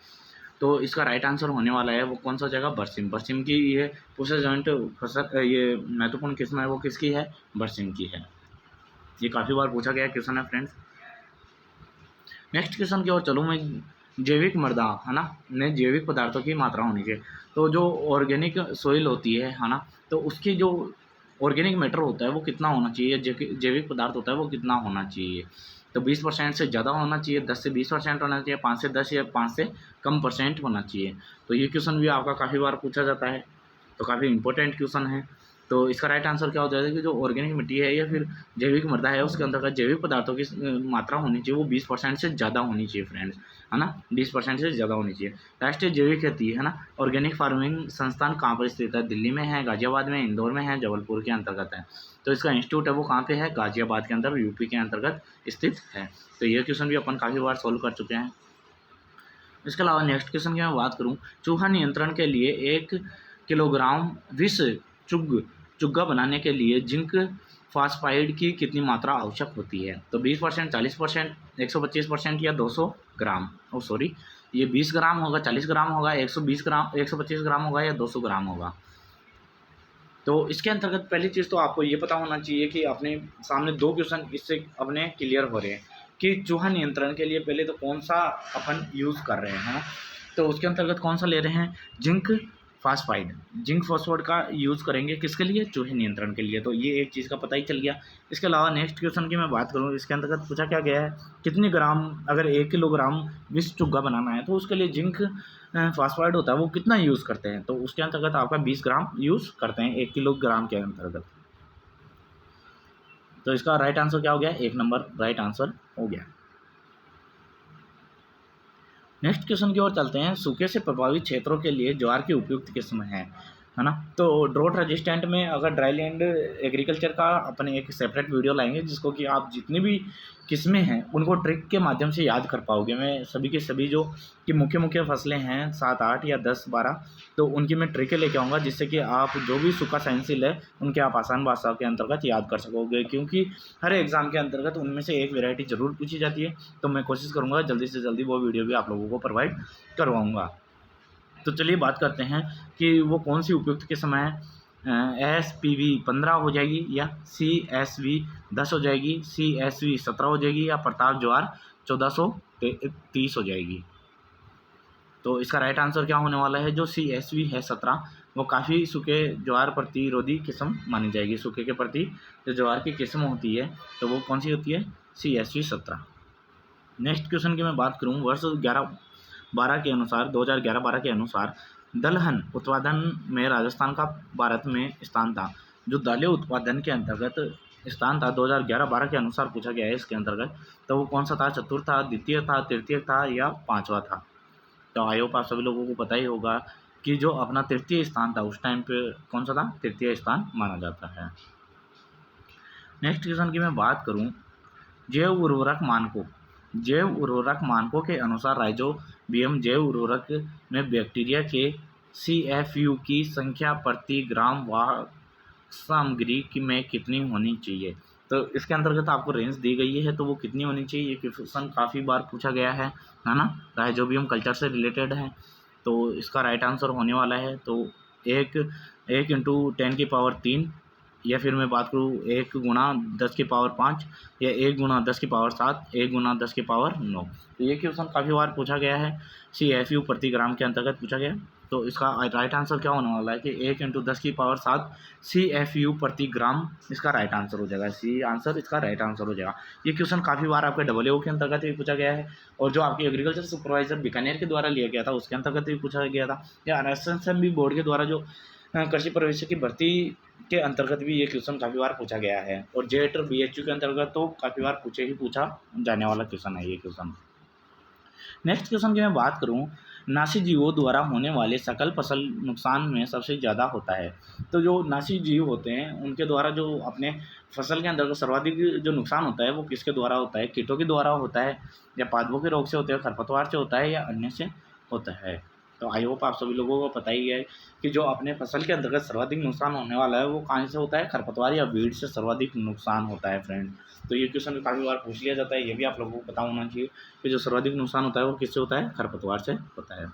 Speaker 1: तो इसका राइट आंसर होने वाला है वो कौन सा हो जाएगा, बरसिम। बरसिम की ये पूसा जॉइंट फसल, ये महत्वपूर्ण किस्म है वो किसकी है, बरसिम की है। ये काफ़ी बार पूछा गया क्वेश्चन है फ्रेंड्स। नेक्स्ट क्वेश्चन की ओर चलूँ मैं। जैविक मृदा, है ना, में जैविक पदार्थों की मात्रा होनी चाहिए। तो जो ऑर्गेनिक सॉइल होती है ना, तो उसकी जो ऑर्गेनिक मैटर होता है वो कितना होना चाहिए, जैविक पदार्थ होता है वो कितना होना चाहिए। तो 20% से ज़्यादा होना चाहिए, 10 से 20% होना चाहिए, 5 से 10 या 5 से कम परसेंट होना चाहिए। तो ये क्वेश्चन भी आपका काफ़ी बार पूछा जाता है, तो काफ़ी इंपॉर्टेंट क्वेश्चन है। तो इसका राइट आंसर क्या हो जाएगा कि जो ऑर्गेनिक मिट्टी है या फिर जैविक मृदा है उसके अंतर्गत जैविक पदार्थों की मात्रा होनी चाहिए वो 20% से ज़्यादा होनी चाहिए फ्रेंड्स, है ना, 20% से ज़्यादा होनी चाहिए। राष्ट्रीय जैविक खेती, है ना, ऑर्गेनिक फार्मिंग संस्थान कहाँ पर स्थित है? दिल्ली में है, गाजियाबाद में, इंदौर में है, जबलपुर के अंतर्गत है। तो इसका इंस्टीट्यूट है वो कहाँ पे है? गाजियाबाद के अंदर, यूपी के अंतर्गत स्थित है। तो ये क्वेश्चन भी अपन काफ़ी बार सॉल्व कर चुके हैं। इसके अलावा नेक्स्ट क्वेश्चन की मैं बात करूँ, चूहा नियंत्रण के लिए 1 किलोग्राम विष चुग्गा बनाने के लिए जिंक फास्फाइड की कितनी मात्रा आवश्यक होती है? तो 20%, 40%, 125% या 200 ग्राम। सॉरी, ये 20 ग्राम होगा, 40 ग्राम होगा, 120 ग्राम, 125 ग्राम होगा या 200 ग्राम होगा। तो इसके अंतर्गत पहली चीज़ तो आपको ये पता होना चाहिए कि अपने सामने 2 क्वेश्चन इससे अपने क्लियर हो रहे हैं कि चूहा नियंत्रण के लिए पहले तो कौन सा अपन यूज़ कर रहे हैं, है ना। तो उसके अंतर्गत कौन सा ले रहे हैं? जिंक फॉस्फेट का यूज़ करेंगे किसके लिए? चूहे नियंत्रण के लिए। तो ये एक चीज़ का पता ही चल गया। इसके अलावा नेक्स्ट क्वेश्चन की मैं बात करूँ, इसके अंतर्गत पूछा क्या गया है, कितने ग्राम, अगर 1 किलोग्राम विष चुग्गा बनाना है तो उसके लिए जिंक फास्फाइड होता है वो कितना यूज़ करते हैं? तो उसके अंतर्गत आपका 20 ग्राम यूज़ करते हैं 1 किलोग्राम के अंतर्गत। तो इसका राइट आंसर क्या हो गया? 1 नंबर राइट आंसर हो गया। नेक्स्ट क्वेश्चन की ओर चलते हैं। सूखे से प्रभावित क्षेत्रों के लिए ज्वार की उपयुक्त किस्म है ना। तो ड्रॉट रेजिस्टेंट में अगर ड्राई लैंड एग्रीकल्चर का अपने एक सेपरेट वीडियो लाएंगे जिसको कि आप जितनी भी किस्में हैं उनको ट्रिक के माध्यम से याद कर पाओगे। मैं सभी के सभी जो कि मुख्य मुख्य फसलें हैं 7, 8 या 10, 12, तो उनकी मैं ट्रिकें लेके आऊँगा जिससे कि आप जो भी सूखा साइंसिल है उनके आप आसान भाषा के अंतर्गत याद कर सकोगे, क्योंकि हर एग्ज़ाम के अंतर्गत उनमें से एक वेराइटी ज़रूर पूछी जाती है। तो मैं कोशिश करूँगा जल्दी से जल्दी वो वीडियो भी आप लोगों को प्रोवाइड करवाऊँगा। तो चलिए बात करते हैं कि वो कौन सी उपयुक्त किस्म है। SPV 15 हो जाएगी या CSV 10 हो जाएगी, CSV 17 हो जाएगी या प्रताप ज्वार 1430 हो जाएगी। तो इसका राइट आंसर क्या होने वाला है? जो CSV है 17 वो काफ़ी सूखे ज्वार प्रतिरोधी किस्म मानी जाएगी। सूखे के प्रति जो ज्वार की किस्म होती है तो वो कौन सी होती है? CSV 17। नेक्स्ट क्वेश्चन की मैं बात करूँ, वर्ष 2011-12 के अनुसार 2011-12 के अनुसार दलहन उत्पादन में राजस्थान का भारत में स्थान था। जो दालें उत्पादन के अंतर्गत स्थान था 2011-12 के अनुसार पूछा गया है इसके अंतर्गत, तो वो कौन सा था? चतुर्थ था, द्वितीय था, तृतीय था या पाँचवा था? तो आई होप आप सभी लोगों को पता ही होगा कि जो अपना तृतीय स्थान था उस टाइम पे कौन सा था? तृतीय स्थान माना जाता है। नेक्स्ट क्वेश्चन की मैं बात करूँ, जैव उर्वरक मानकों के अनुसार राइजोबियम जैव उर्वरक में बैक्टीरिया के CFU की संख्या प्रति ग्राम वाहक सामग्री में कितनी होनी चाहिए? तो इसके अंतर्गत आपको रेंज दी गई है, तो वो कितनी होनी चाहिए? ये क्वेश्चन काफ़ी बार पूछा गया है ना। राइजोबियम कल्चर से रिलेटेड है, तो इसका राइट आंसर होने वाला है तो 1 × 10⁻³ या फिर मैं बात करूँ 1 × 10⁵ या 1 × 10⁷, 1 × 10⁹। तो ये क्वेश्चन काफ़ी बार पूछा गया है, CFU प्रति ग्राम के अंतर्गत पूछा गया। तो इसका राइट आंसर क्या होने वाला है कि 1 × 10⁷ CFU प्रति ग्राम इसका राइट आंसर हो जाएगा। सी आंसर इसका राइट आंसर हो जाएगा। ये क्वेश्चन काफ़ी बार आपके AAO के अंतर्गत भी पूछा गया है और जो आपके एग्रीकल्चर सुपरवाइजर बीकानेर के द्वारा लिया गया था उसके अंतर्गत भी पूछा गया था, या RSSMB बोर्ड के द्वारा जो कृषि प्रवेशिका की भर्ती के अंतर्गत भी ये क्वेश्चन काफ़ी बार पूछा गया है और JET और BHU के अंतर्गत तो काफ़ी बार पूछा जाने वाला क्वेश्चन है ये क्वेश्चन। नेक्स्ट क्वेश्चन की मैं बात करूं, नासी जीवों द्वारा होने वाले सकल फसल नुकसान में सबसे ज़्यादा होता है। तो जो नासी जीव होते हैं उनके द्वारा जो अपने फसल के अंदर सर्वाधिक जो नुकसान होता है वो किसके द्वारा होता है? कीटों के द्वारा होता है या पादपों के रोग से होता है, खरपतवार से होता है या अन्य से होता है? तो आई होप आप सभी लोगों को पता ही है कि जो अपने फसल के अंतर्गत सर्वाधिक नुकसान होने वाला है वो कहाँ से होता है? खरपतवार या वीड से सर्वाधिक नुकसान होता है फ्रेंड। तो ये क्वेश्चन काफ़ी बार पूछ लिया जाता है, ये भी आप लोगों को पता होना चाहिए कि जो सर्वाधिक नुकसान होता है वो किससे होता है? खरपतवार से होता है।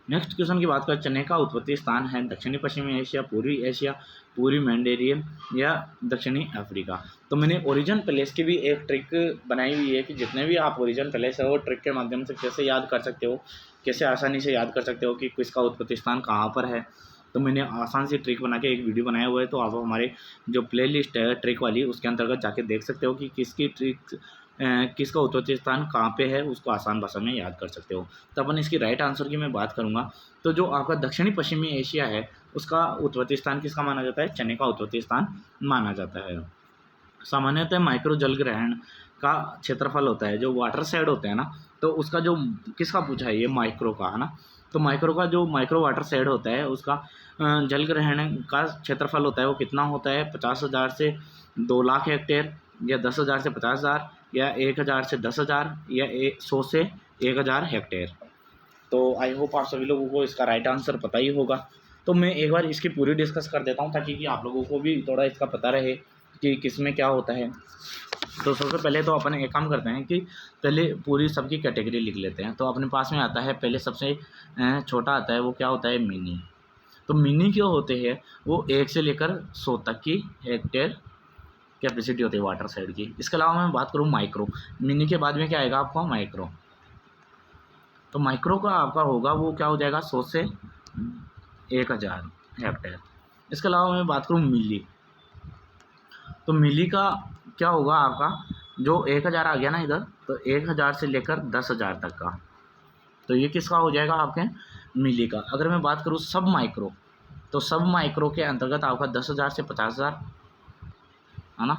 Speaker 1: नेक्स्ट क्वेश्चन की बात करें, चने का उत्पत्ति स्थान है दक्षिणी पश्चिमी एशिया, पूर्वी एशिया, पूर्वी मेडिटेरियन या दक्षिणी अफ्रीका। तो मैंने ओरिजिन प्लेस की भी एक ट्रिक बनाई हुई है कि जितने भी आप ओरिजिन प्लेस है वो ट्रिक के माध्यम से कैसे याद कर सकते हो, कैसे आसानी से याद कर सकते हो कि किसका उत्पत्ति स्थान कहाँ पर है। तो मैंने आसान सी ट्रिक बना के एक वीडियो बनाया हुआ है, तो आप हमारे जो प्लेलिस्ट है ट्रिक वाली उसके अंतर्गत जाके देख सकते हो कि किसकी ट्रिक किसका उत्पत्ति स्थान कहाँ पे है, उसको आसान भाषा में याद कर सकते हो। तो अपन इसकी राइट आंसर की मैं बात करूँगा, तो जो आपका दक्षिणी पश्चिमी एशिया है उसका उत्पत्ति स्थान किसका माना जाता है, चने का उत्पत्ति स्थान माना जाता है। सामान्यतः माइक्रो जल ग्रहण का क्षेत्रफल होता है, जो वाटर साइड होते हैं ना, तो उसका जो किसका पूछा है, ये माइक्रो का है ना। तो माइक्रो का जो माइक्रो वाटर साइड होता है उसका जल ग्रहण का क्षेत्रफल होता है वो कितना होता है, 50,000 से 2 लाख हेक्टेयर, या 10,000 से 50,000, या 1,000 से 10,000, या 100 से 1,000 हेक्टेयर। तो आई होप आप सभी लोगों को इसका राइट आंसर पता ही होगा। तो मैं एक बार इसकी पूरी डिस्कस कर देता हूँ ताकि कि आप लोगों को भी थोड़ा इसका पता रहे कि किस में क्या होता है। तो सबसे पहले तो अपन एक काम करते हैं कि पहले पूरी सबकी कैटेगरी लिख लेते हैं। तो अपने पास में आता है पहले सबसे छोटा आता है वो क्या होता है, मिनी। तो मिनी क्यों होते हैं, वो 1 से लेकर 100 तक की हेक्टेयर कैपेसिटी होती है वाटर साइड की। इसके अलावा मैं बात करूँ माइक्रो, मिनी के बाद में क्या आएगा आपका माइक्रो। तो माइक्रो का आपका होगा वो क्या हो जाएगा, 100 से 1,000 हेक्टेयर। इसके अलावा मैं बात करूँ मिली, तो मिली का क्या होगा आपका, जो 1,000 आ गया ना इधर, तो 1,000 से लेकर 10,000 तक का, तो ये किसका हो जाएगा आपके मिली का। अगर मैं बात करूँ सब माइक्रो, तो सब माइक्रो के अंतर्गत आपका 10,000 से 50,000 है ना।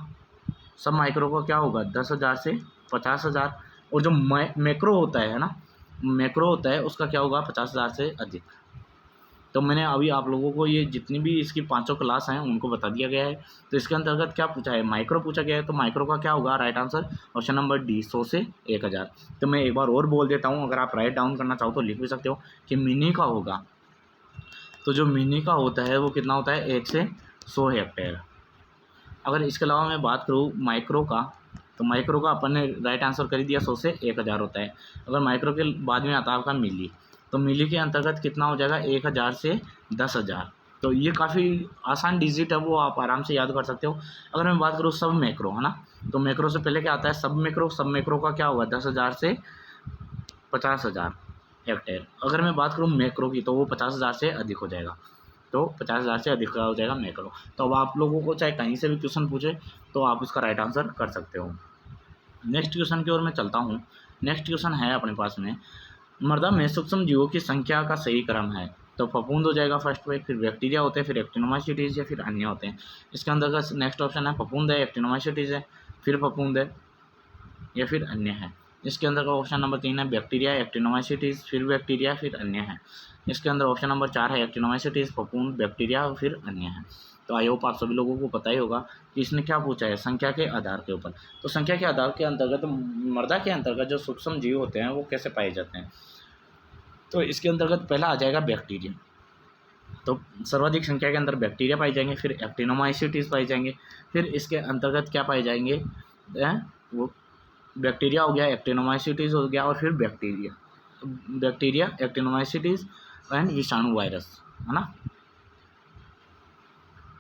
Speaker 1: सब माइक्रो का क्या होगा 10,000 से 50,000, और जो मैक्रो होता है ना, मैक्रो होता है उसका क्या होगा 50,000 से अधिक। तो मैंने अभी आप लोगों को ये जितनी भी इसकी 5 क्लास हैं उनको बता दिया गया है। तो इसके अंतर्गत क्या पूछा है, माइक्रो पूछा गया है। तो माइक्रो का क्या होगा right answer, option number D, 100 से 1,000। तो मैं एक बार और बोल देता हूँ, अगर आप राइट डाउन करना चाहो तो लिख भी सकते हो कि मिनी का होगा, तो जो मिनी का होता है वो कितना होता है 1 से 100 हेक्टेयर। अगर इसके अलावा मैं बात करूँ माइक्रो का, तो माइक्रो का अपन ने राइट आंसर कर दिया, 100 से 1,000 होता है। अगर माइक्रो के बाद में आता है आपका मिली, तो मिली के अंतर्गत कितना हो जाएगा 1,000 से 10,000। तो ये काफ़ी आसान डिजिट है, वो आप आराम से याद कर सकते हो। अगर मैं बात करूँ सब मैक्रो है ना, तो मैक्रो से पहले क्या आता है सब मैक्रो। सब मैक्रो का क्या होगा 10,000 से 50,000 हेक्टेयर। अगर मैं बात करूँ मैक्रो की, तो वो 50,000 से अधिक हो जाएगा, तो 50,000 से अधिक का हो जाएगा मैक्रो। तो अब आप लोगों को चाहे कहीं से भी क्वेश्चन पूछे तो आप उसका राइट आंसर कर सकते हो। नेक्स्ट क्वेश्चन की ओर मैं चलता हूँ। नेक्स्ट क्वेश्चन है अपने पास में, मृदा में सूक्ष्म जीवों की संख्या का सही क्रम है। तो फफूंद हो जाएगा फर्स्ट पे, फिर बैक्टीरिया होते हैं, फिर एक्टिनोमाइसीटीज, या फिर अन्य होते हैं। इसके अंदर का नेक्स्ट ऑप्शन है फफूंद है, एक्टिनोमाइसीटीज है, फिर फफूंद है, या फिर अन्य है। इसके अंदर का ऑप्शन नंबर 3 है बैक्टीरिया, एक्टिनोमाइसीटीज, फिर बैक्टीरिया, फिर अन्य है। इसके अंदर ऑप्शन नंबर 4 है एक्टिनोमाइसीटीज, फफूंद, बैक्टीरिया और फिर अन्य है। तो आई होप आप सभी लोगों को पता ही होगा कि इसने क्या पूछा है संख्या के आधार के ऊपर। तो संख्या के आधार के अंतर्गत मृदा के अंतर्गत जो सूक्ष्म जीव होते हैं वो कैसे पाए जाते हैं। तो इसके अंतर्गत पहला आ जाएगा बैक्टीरिया। तो सर्वाधिक संख्या के अंदर बैक्टीरिया पाए जाएंगे, फिर एक्टिनोमाइसीटीज पाए जाएंगे, फिर इसके अंतर्गत क्या पाए जाएंगे वो बैक्टीरिया हो गया, एक्टिनोमाइसीटीज हो गया, और फिर बैक्टीरिया, एक्टिनोमाइसीटीज एंड विषाणु वायरस है ना।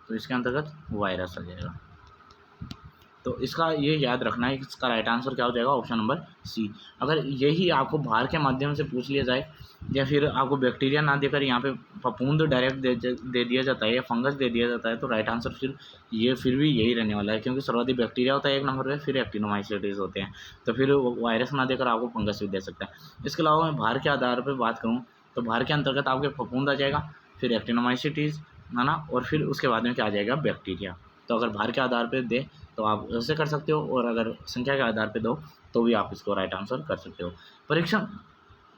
Speaker 1: तो इसके अंतर्गत वायरस आ जाएगा। तो इसका ये याद रखना है, इसका राइट आंसर क्या हो जाएगा ऑप्शन नंबर सी। अगर यही आपको बाहर के माध्यम से पूछ लिया जाए, या फिर आपको बैक्टीरिया ना देकर यहाँ पे फफूंद डायरेक्ट दे दिया जाता है, या फंगस दे दिया जाता है, तो राइट आंसर फिर भी यही रहने वाला है, क्योंकि सर्वाधिक बैक्टीरिया होता है 1 नंबर पे, फिर एक्टिनोमाइसीटीज होते हैं। तो फिर वायरस ना देकर आपको फंगस भी दे सकता है। इसके अलावा मैं बाहर के आधार पर बात करूँ, तो बाहर के अंतर्गत आपके फफूंद आ जाएगा, फिर एक्टिनोमाइसीटीज है ना, और फिर उसके बाद में क्या आ जाएगा बैक्टीरिया। तो अगर बाहर के आधार पर दे तो आप ऐसे कर सकते हो, और अगर संख्या के आधार पे दो तो भी आप इसको राइट आंसर कर सकते हो। परीक्षण,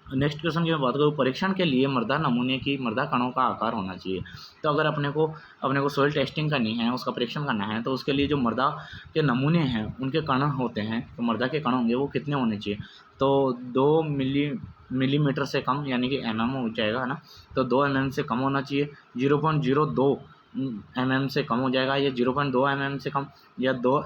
Speaker 1: नेक्स्ट क्वेश्चन की मैं बात करूँ, परीक्षण के लिए मृदा नमूने की मृदा कणों का आकार होना चाहिए। तो अगर अपने को सॉइल टेस्टिंग करनी है, उसका परीक्षण करना है, तो उसके लिए जो मृदा के नमूने हैं उनके कण होते हैं, तो मृदा के कण होंगे वो कितने होने चाहिए। तो 2 मिलीमीटर से कम, यानी कि mm हो जाएगा ना, तो 2 mm से कम होना चाहिए। 0.02 mm से कम हो जाएगा, या 0.2 mm से कम, या 2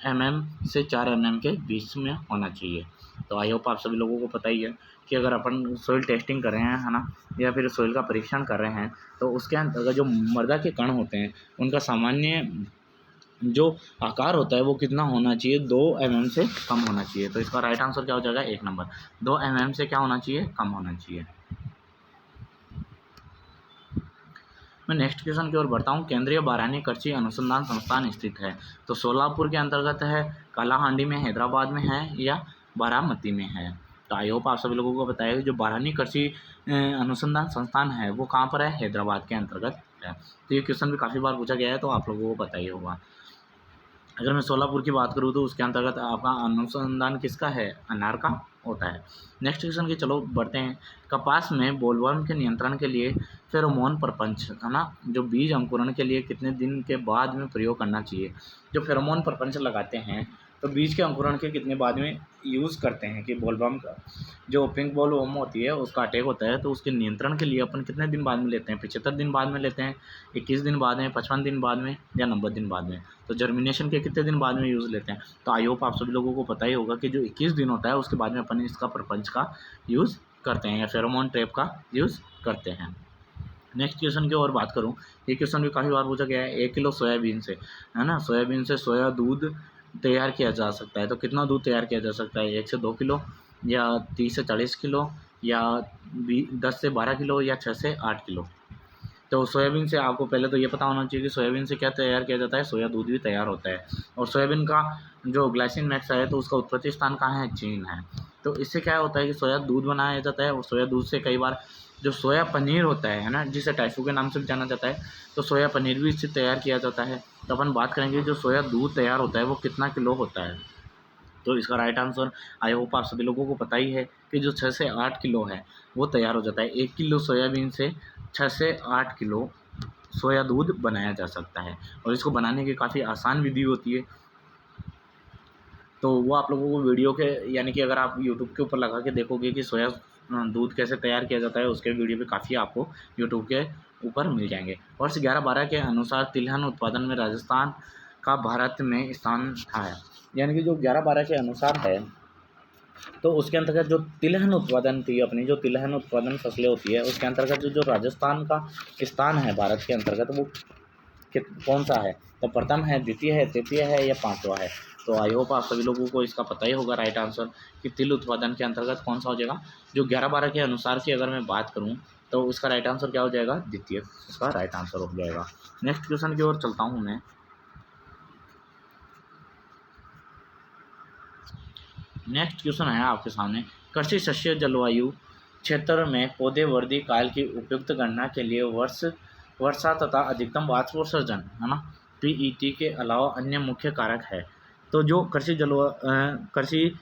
Speaker 1: mm से 4 mm के बीच में होना चाहिए। तो आई होप आप सभी लोगों को पता ही है कि अगर अपन सोइल टेस्टिंग कर रहे हैं, है ना, या फिर सोइल का परीक्षण कर रहे हैं, तो उसके अंतर्गत जो मृदा के कण होते हैं उनका सामान्य जो आकार होता है वो कितना होना चाहिए, 2 mm से कम होना चाहिए। तो इसका राइट आंसर क्या हो जाएगा, 1 नंबर, 2 mm से क्या होना चाहिए, कम होना चाहिए। मैं नेक्स्ट क्वेश्चन की ओर बढ़ता हूँ। केंद्रीय बारानी कृषि अनुसंधान संस्थान स्थित है, तो सोलापुर के अंतर्गत है, कालाहांडी में, हैदराबाद में है, या बारामती में है। तो आई होप आप सभी लोगों को बताया कि जो बारानी कृषि अनुसंधान संस्थान है वो कहाँ पर है, हैदराबाद के अंतर्गत है। तो ये क्वेश्चन भी काफ़ी बार पूछा गया है, तो आप लोगों को पता ही होगा। अगर मैं सोलापुर की बात करूँ तो उसके अंतर्गत आपका अनुसंधान किसका है, अनार का होता है। नेक्स्ट क्वेश्चन की चलो बढ़ते हैं। कपास में बोलवर्म के नियंत्रण के लिए फेरोमोन प्रपंच, है ना, जो बीज अंकुरण के लिए कितने दिन के बाद में प्रयोग करना चाहिए। जो फेरोमोन प्रपंच लगाते हैं तो बीज के अंकुरण के कितने बाद में यूज़ करते हैं कि बोलवर्म का जो पिंक बॉलवर्म होती है उसका अटैक होता है, तो उसके नियंत्रण के लिए अपन कितने दिन बाद में लेते हैं, 75 दिन बाद में लेते हैं, 21 दिन बाद में, 55 दिन बाद में, या 90 दिन बाद में। तो जर्मिनेशन के कितने दिन बाद में यूज़ लेते हैं। तो आई होप आप सभी लोगों को पता ही होगा कि जो 21 दिन होता है उसके बाद में अपन इसका प्रपंच का यूज़ करते हैं या फेरोमोन ट्रैप का यूज़ करते हैं। नेक्स्ट क्वेश्चन की और बात करूँ, ये क्वेश्चन भी काफ़ी बार पूछा गया है। 1 किलो सोयाबीन से, है ना, सोयाबीन से सोया दूध तैयार किया जा सकता है, तो कितना दूध तैयार किया जा सकता है, 1 से 2 किलो, या 30 से 40 किलो, या 10 से 12 किलो, या 6 से 8 किलो। तो सोयाबीन से आपको पहले तो ये पता होना चाहिए कि सोयाबीन से क्या तैयार किया जाता है, सोया दूध भी तैयार होता है। और सोयाबीन का जो ग्लाइसिन मैक्स है तो उसका उत्पत्ति स्थान कहाँ है, चीन है। तो इससे क्या होता है कि सोया दूध बनाया जाता है, और सोया दूध से कई बार जो सोया पनीर होता है ना, जिसे टाइफू के नाम से भी जाना जाता है, तो सोया पनीर भी इससे तैयार किया जाता है। तो अपन बात करेंगे जो सोया दूध तैयार होता है वो कितना किलो होता है। तो इसका राइट आंसर आई होप आप सभी लोगों को पता ही है कि जो 6 से 8 किलो है वो तैयार हो जाता है। 1 किलो सोयाबीन से 6 से 8 किलो सोया दूध बनाया जा सकता है, और इसको बनाने की काफ़ी आसान विधि होती है। तो वो आप लोगों को वीडियो के, यानी कि अगर आप यूट्यूब के ऊपर लगा के देखोगे कि सोया दूध कैसे तैयार किया जाता है, उसके वीडियो भी काफ़ी आपको यूट्यूब के ऊपर मिल जाएंगे। वर्ष 11-12 के अनुसार तिलहन उत्पादन में राजस्थान का भारत में स्थान था है, यानी कि जो 11-12 के अनुसार है तो उसके अंतर्गत जो तिलहन उत्पादन थी, अपनी जो तिलहन उत्पादन फसलें होती है उसके अंतर्गत जो राजस्थान का स्थान है भारत के अंतर्गत वो कौन सा है। तो प्रथम है, द्वितीय है, तृतीय है, या पांचवा है। तो आई होप आप सभी लोगों को इसका पता ही होगा राइट आंसर कि तिल उत्पादन के अंतर्गत कौन सा हो जाएगा। जो 11-12 के अनुसार की अगर मैं बात करूँ तो उसका राइट आंसर क्या हो जाएगा, द्वितीय, उसका राइट आंसर हो जाएगा। नेक्स्ट क्वेश्चन की ओर चलता हूँ मैं। नेक्स्ट क्वेश्चन है आपके सामने, कृषि शस्य जलवायु क्षेत्र में पौधे वृद्धि काल की उपयुक्त गणना के लिए वर्षा तथा अधिकतम वाष्पोत्सर्जन, है ना, पीईटी के अलावा अन्य मुख्य कारक है। तो जो कृषि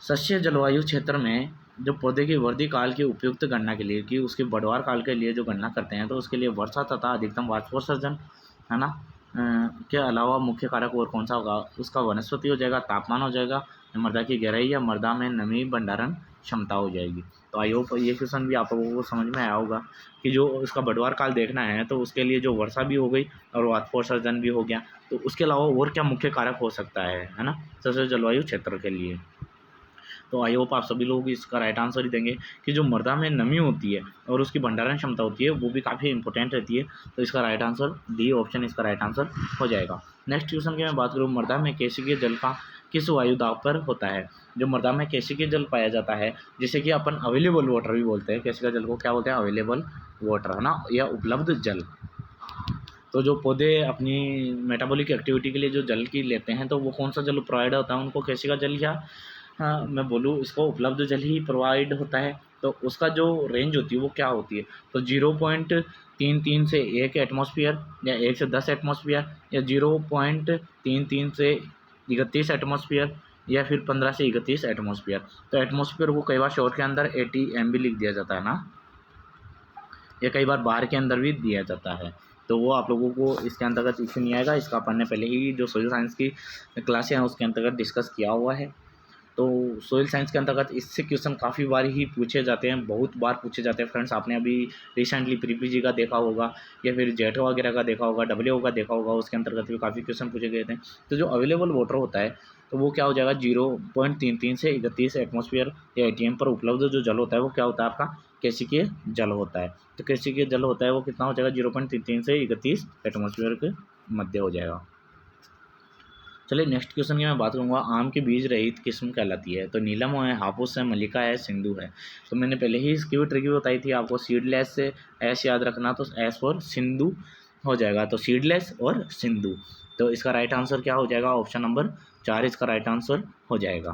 Speaker 1: शस्य जलवायु क्षेत्र में जो पौधे की वृद्धि काल की उपयुक्त गणना के लिए, कि उसके बढ़वार काल के लिए जो गणना करते हैं, तो उसके लिए वर्षा तथा अधिकतम वाष्पोत्सर्जन, है ना, के अलावा मुख्य कारक और कौन सा होगा, उसका वनस्पति हो जाएगा, तापमान हो जाएगा, मृदा की गहराई, या मृदा में नमी भंडारण क्षमता हो जाएगी। तो आई होप ये क्वेश्चन भी आप लोगों को समझ में आया होगा कि जो उसका बढ़वार काल देखना है तो उसके लिए जो वर्षा भी हो गई और वाष्पोत्सर्जन भी हो गया, तो उसके अलावा और क्या मुख्य कारक हो सकता है ना, शस्य जलवायु क्षेत्र के लिए। तो आई होप आप सभी लोग इसका राइट आंसर ही देंगे कि जो मृदा में नमी होती है और उसकी भंडारण क्षमता होती है वो भी काफ़ी इंपॉर्टेंट रहती है। तो इसका राइट आंसर डी ऑप्शन इसका राइट आंसर हो जाएगा। नेक्स्ट क्वेश्चन की मैं बात करूँ, मृदा में केशिकीय जल का किस वायु दाब पर होता है। जो मृदा में केशिकीय जल पाया जाता है, जिसे कि अपन अवेलेबल वाटर भी बोलते हैं, केशिकीय जल को क्या बोलते हैं, अवेलेबल वाटर, है ना, या उपलब्ध जल। तो जो पौधे अपनी मेटाबॉलिक एक्टिविटी के लिए जो जल की लेते हैं, तो वो कौन सा जल प्रोवाइड होता है उनको, केशिका जल, या हाँ मैं बोलूँ इसको उपलब्ध जल ही प्रोवाइड होता है। तो उसका जो रेंज होती है वो क्या होती है, तो 0.33 से 1 एटमॉस्फेयर, या 1 से 10 एटमॉस्फेयर, या 0.33 से 31 एटमॉस्फेयर, या फिर 15 से 31 एटमॉस्फेयर। तो एटमॉस्फेयर को कई बार शॉर्ट के अंदर 80 MB लिख दिया जाता है ना, या कई बार बार के अंदर भी दिया जाता है। तो वो आप लोगों को इसके अंतर्गत इश्यू नहीं आएगा, इसका अपन ने पहले ही जो सोशल साइंस की क्लासें हैं उसके अंतर्गत डिस्कस किया हुआ है। तो सोइल साइंस के अंतर्गत इससे क्वेश्चन काफ़ी बार ही पूछे जाते हैं, बहुत बार पूछे जाते हैं फ्रेंड्स। आपने अभी रिसेंटली प्रीपीजी का देखा होगा या फिर जेट वगैरह का देखा होगा, डब्ल्यू का देखा होगा, उसके अंतर्गत भी काफ़ी क्वेश्चन पूछे गए थे। तो जो अवेलेबल वाटर होता है तो वो क्या हो जाएगा, 0.33 से 31 एटमॉस्फेयर या एटीएम पर उपलब्ध जो जल होता है वो क्या होता है, आपका केशिकीय जल होता है। तो केशिकीय जल होता है वो कितना हो जाएगा, 0.33 से 31 एटमॉस्फेयर के मध्य हो जाएगा। चलिए नेक्स्ट क्वेश्चन की मैं बात करूँगा, आम की बीज रहित किस्म कहलाती है। तो नीलम है, हापुस है, मल्लिका है, सिंधु है। तो मैंने पहले ही इसकी भी ट्रिक भी बताई थी आपको, सीडलेस से एस याद रखना, तो एस फॉर सिंधु हो जाएगा। तो सीडलेस और सिंधु, तो इसका राइट आंसर क्या हो जाएगा, ऑप्शन नंबर 4 इसका राइट आंसर हो जाएगा।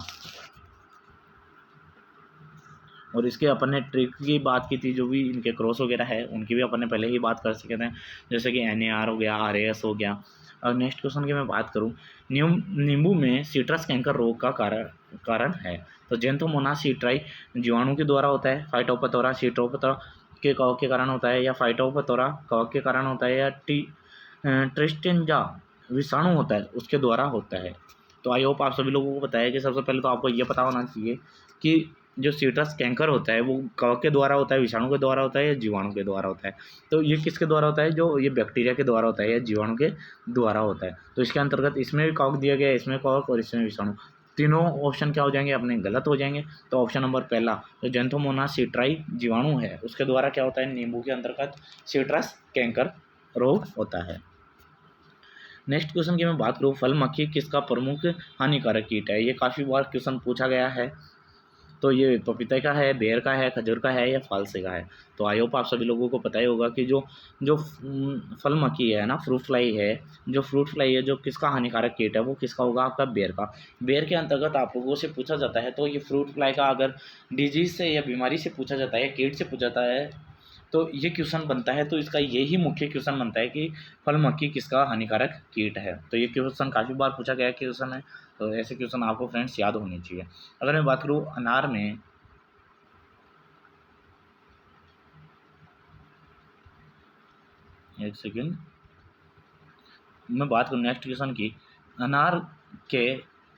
Speaker 1: और इसके अपन ने ट्रिक की बात की थी, जो भी इनके क्रॉस वगैरह है उनकी भी अपन ने पहले ही बात कर सके थे, जैसे कि NAR हो गया, RAS हो गया। और नेक्स्ट क्वेश्चन की मैं बात करूँ, नींबू में सिट्रस कैंकर रोग का कारण है। तो जेंथोमोनास सिट्राई जीवाणु के द्वारा होता है, फाइटोप्थोरा सिट्रोप्थोरा के कवक के कारण होता है, या फाइटोप्थोरा कवक के कारण होता है, या ट्रिस्टेंजा विषाणु होता है उसके द्वारा होता है। तो आई होप आप सभी लोगों को पता है कि सबसे पहले तो आपको ये पता होना चाहिए कि जो सिट्रस कैंकर होता है वो कवक के द्वारा होता है, विषाणु के द्वारा होता है, या जीवाणु के द्वारा होता है। तो ये किसके द्वारा होता है, जो ये बैक्टीरिया के द्वारा होता है या जीवाणु के द्वारा होता है। तो इसके अंतर्गत इसमें भी कवक दिया गया है, इसमें कवक और इसमें विषाणु, तीनों ऑप्शन क्या हो जाएंगे अपने, गलत हो जाएंगे। तो ऑप्शन नंबर पहला जो जेंथोमोनास सिट्राई जीवाणु है उसके द्वारा क्या होता है, नींबू के अंतर्गत सिट्रस कैंकर रोग होता है। नेक्स्ट क्वेश्चन की मैं बात करूँ, फल मक्खी किसका प्रमुख हानिकारक कीट है। ये काफ़ी बार क्वेश्चन पूछा गया है। तो ये पपीते का है, बेर का है, खजूर का है, या फालसे का है। तो आई होप आप सभी लोगों को पता ही होगा कि जो जो फल मक्खी है ना, फ्रूट फ्लाई है, जो फ्रूट फ्लाई है जो किसका हानिकारक कीट है, वो किसका होगा, आपका बेर का। बेर के अंतर्गत आप लोगों से पूछा जाता है, तो ये फ्रूट फ्लाई का अगर डिजीज से या बीमारी से पूछा जाता है, कीट से पूछा जाता है, तो ये क्वेश्चन बनता है। तो इसका यही मुख्य क्वेश्चन बनता है कि फल मक्खी किसका हानिकारक कीट है। तो ये क्वेश्चन काफ़ी बार पूछा गया क्वेश्चन है, तो ऐसे क्वेश्चन आपको फ्रेंड्स याद होने चाहिए। अगर मैं बात करूँ अनार में, एक सेकेंड, मैं बात करूँ नेक्स्ट क्वेश्चन की, अनार के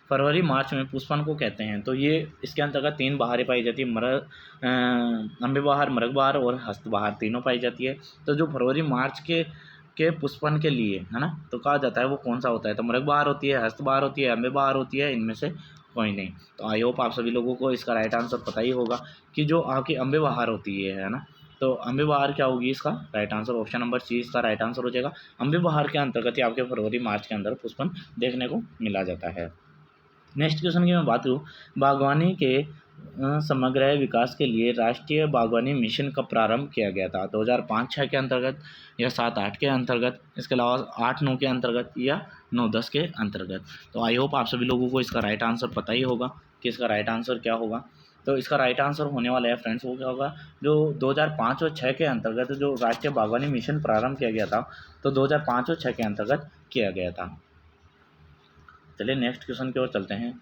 Speaker 1: फरवरी मार्च में पुष्पन को कहते हैं। तो ये इसके अंतर्गत 3 बहारें पाई जाती है, अम्बे बहार, मरग बहार और हस्त बहार, तीनों पाई जाती है। तो जो फरवरी मार्च के पुष्पन के लिए है ना, तो कहा जाता है वो कौन सा होता है, तो मरग बहार होती है, हस्त बहार होती है, अम्बे बहार होती है, इनमें से कोई नहीं। तो आई होप आप सभी लोगों को इसका राइट आंसर पता ही होगा कि जो आपकी अम्बे बहार होती है ना, तो अम्बे बहार क्या होगी, इसका right answer option number C इसका राइट आंसर हो जाएगा। अम्बे बहार के अंतर्गत ही आपके फरवरी मार्च के अंदर पुष्पन देखने को मिला जाता है। नेक्स्ट क्वेश्चन की मैं बात करूँ, बागवानी के समग्र विकास के लिए राष्ट्रीय बागवानी मिशन का प्रारंभ किया गया था। 2005-6 के अंतर्गत, या 7-8 के अंतर्गत, इसके अलावा 8-9 के अंतर्गत, या 9-10 के अंतर्गत। तो आई होप आप सभी लोगों को इसका राइट आंसर पता ही होगा कि इसका राइट आंसर क्या होगा। तो इसका राइट आंसर होने वाला है फ्रेंड्स, वो क्या होगा, जो 2005 और 6 के अंतर्गत जो राष्ट्रीय बागवानी मिशन प्रारंभ किया गया था, तो 2005 और 6 के अंतर्गत किया गया था। चलिए नेक्स्ट क्वेश्चन की ओर चलते हैं।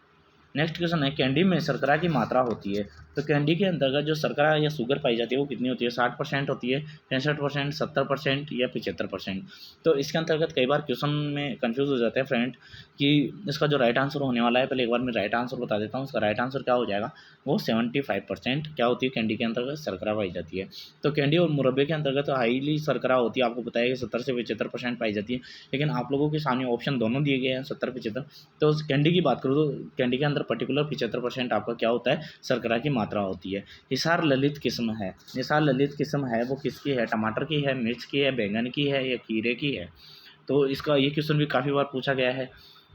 Speaker 1: नेक्स्ट क्वेश्चन है, कैंडी में शर्करा की मात्रा होती है। तो कैंडी के अंतर्गत जो शर्करा या शुगर पाई जाती है वो कितनी होती है, 60% होती है, 65%, 70% या 75%। तो इसके अंतर्गत कई बार क्वेश्चन में कंफ्यूज हो जाते हैं फ्रेंड कि इसका जो राइट आंसर होने वाला है, पहले एक बार मैं राइट आंसर बता देता हूँ। इसका राइट आंसर क्या हो जाएगा, वो 75% क्या होती है, कैंडी के अंतर्गत शर्करा पाई जाती है। तो कैंडी और मुरब्बे के अंतर्गत हाईली शर्करा होती है, आपको पता है कि 70 से 75% पाई जाती है, लेकिन आप लोगों के सामने ऑप्शन दोनों दिए गए हैं, 70-75। तो कैंडी की बात करूँ तो कैंडी के अंदर पर्टिकुलर 75% आपका क्या होता है, शर्करा की मात्रा होती है। हिसार ललित किस्म है, हिसार ललित किस्म है वो किसकी है, टमाटर की है, मिर्च की है, बैंगन की है, या खीरे की है। तो इसका ये क्वेश्चन भी काफ़ी बार पूछा गया है,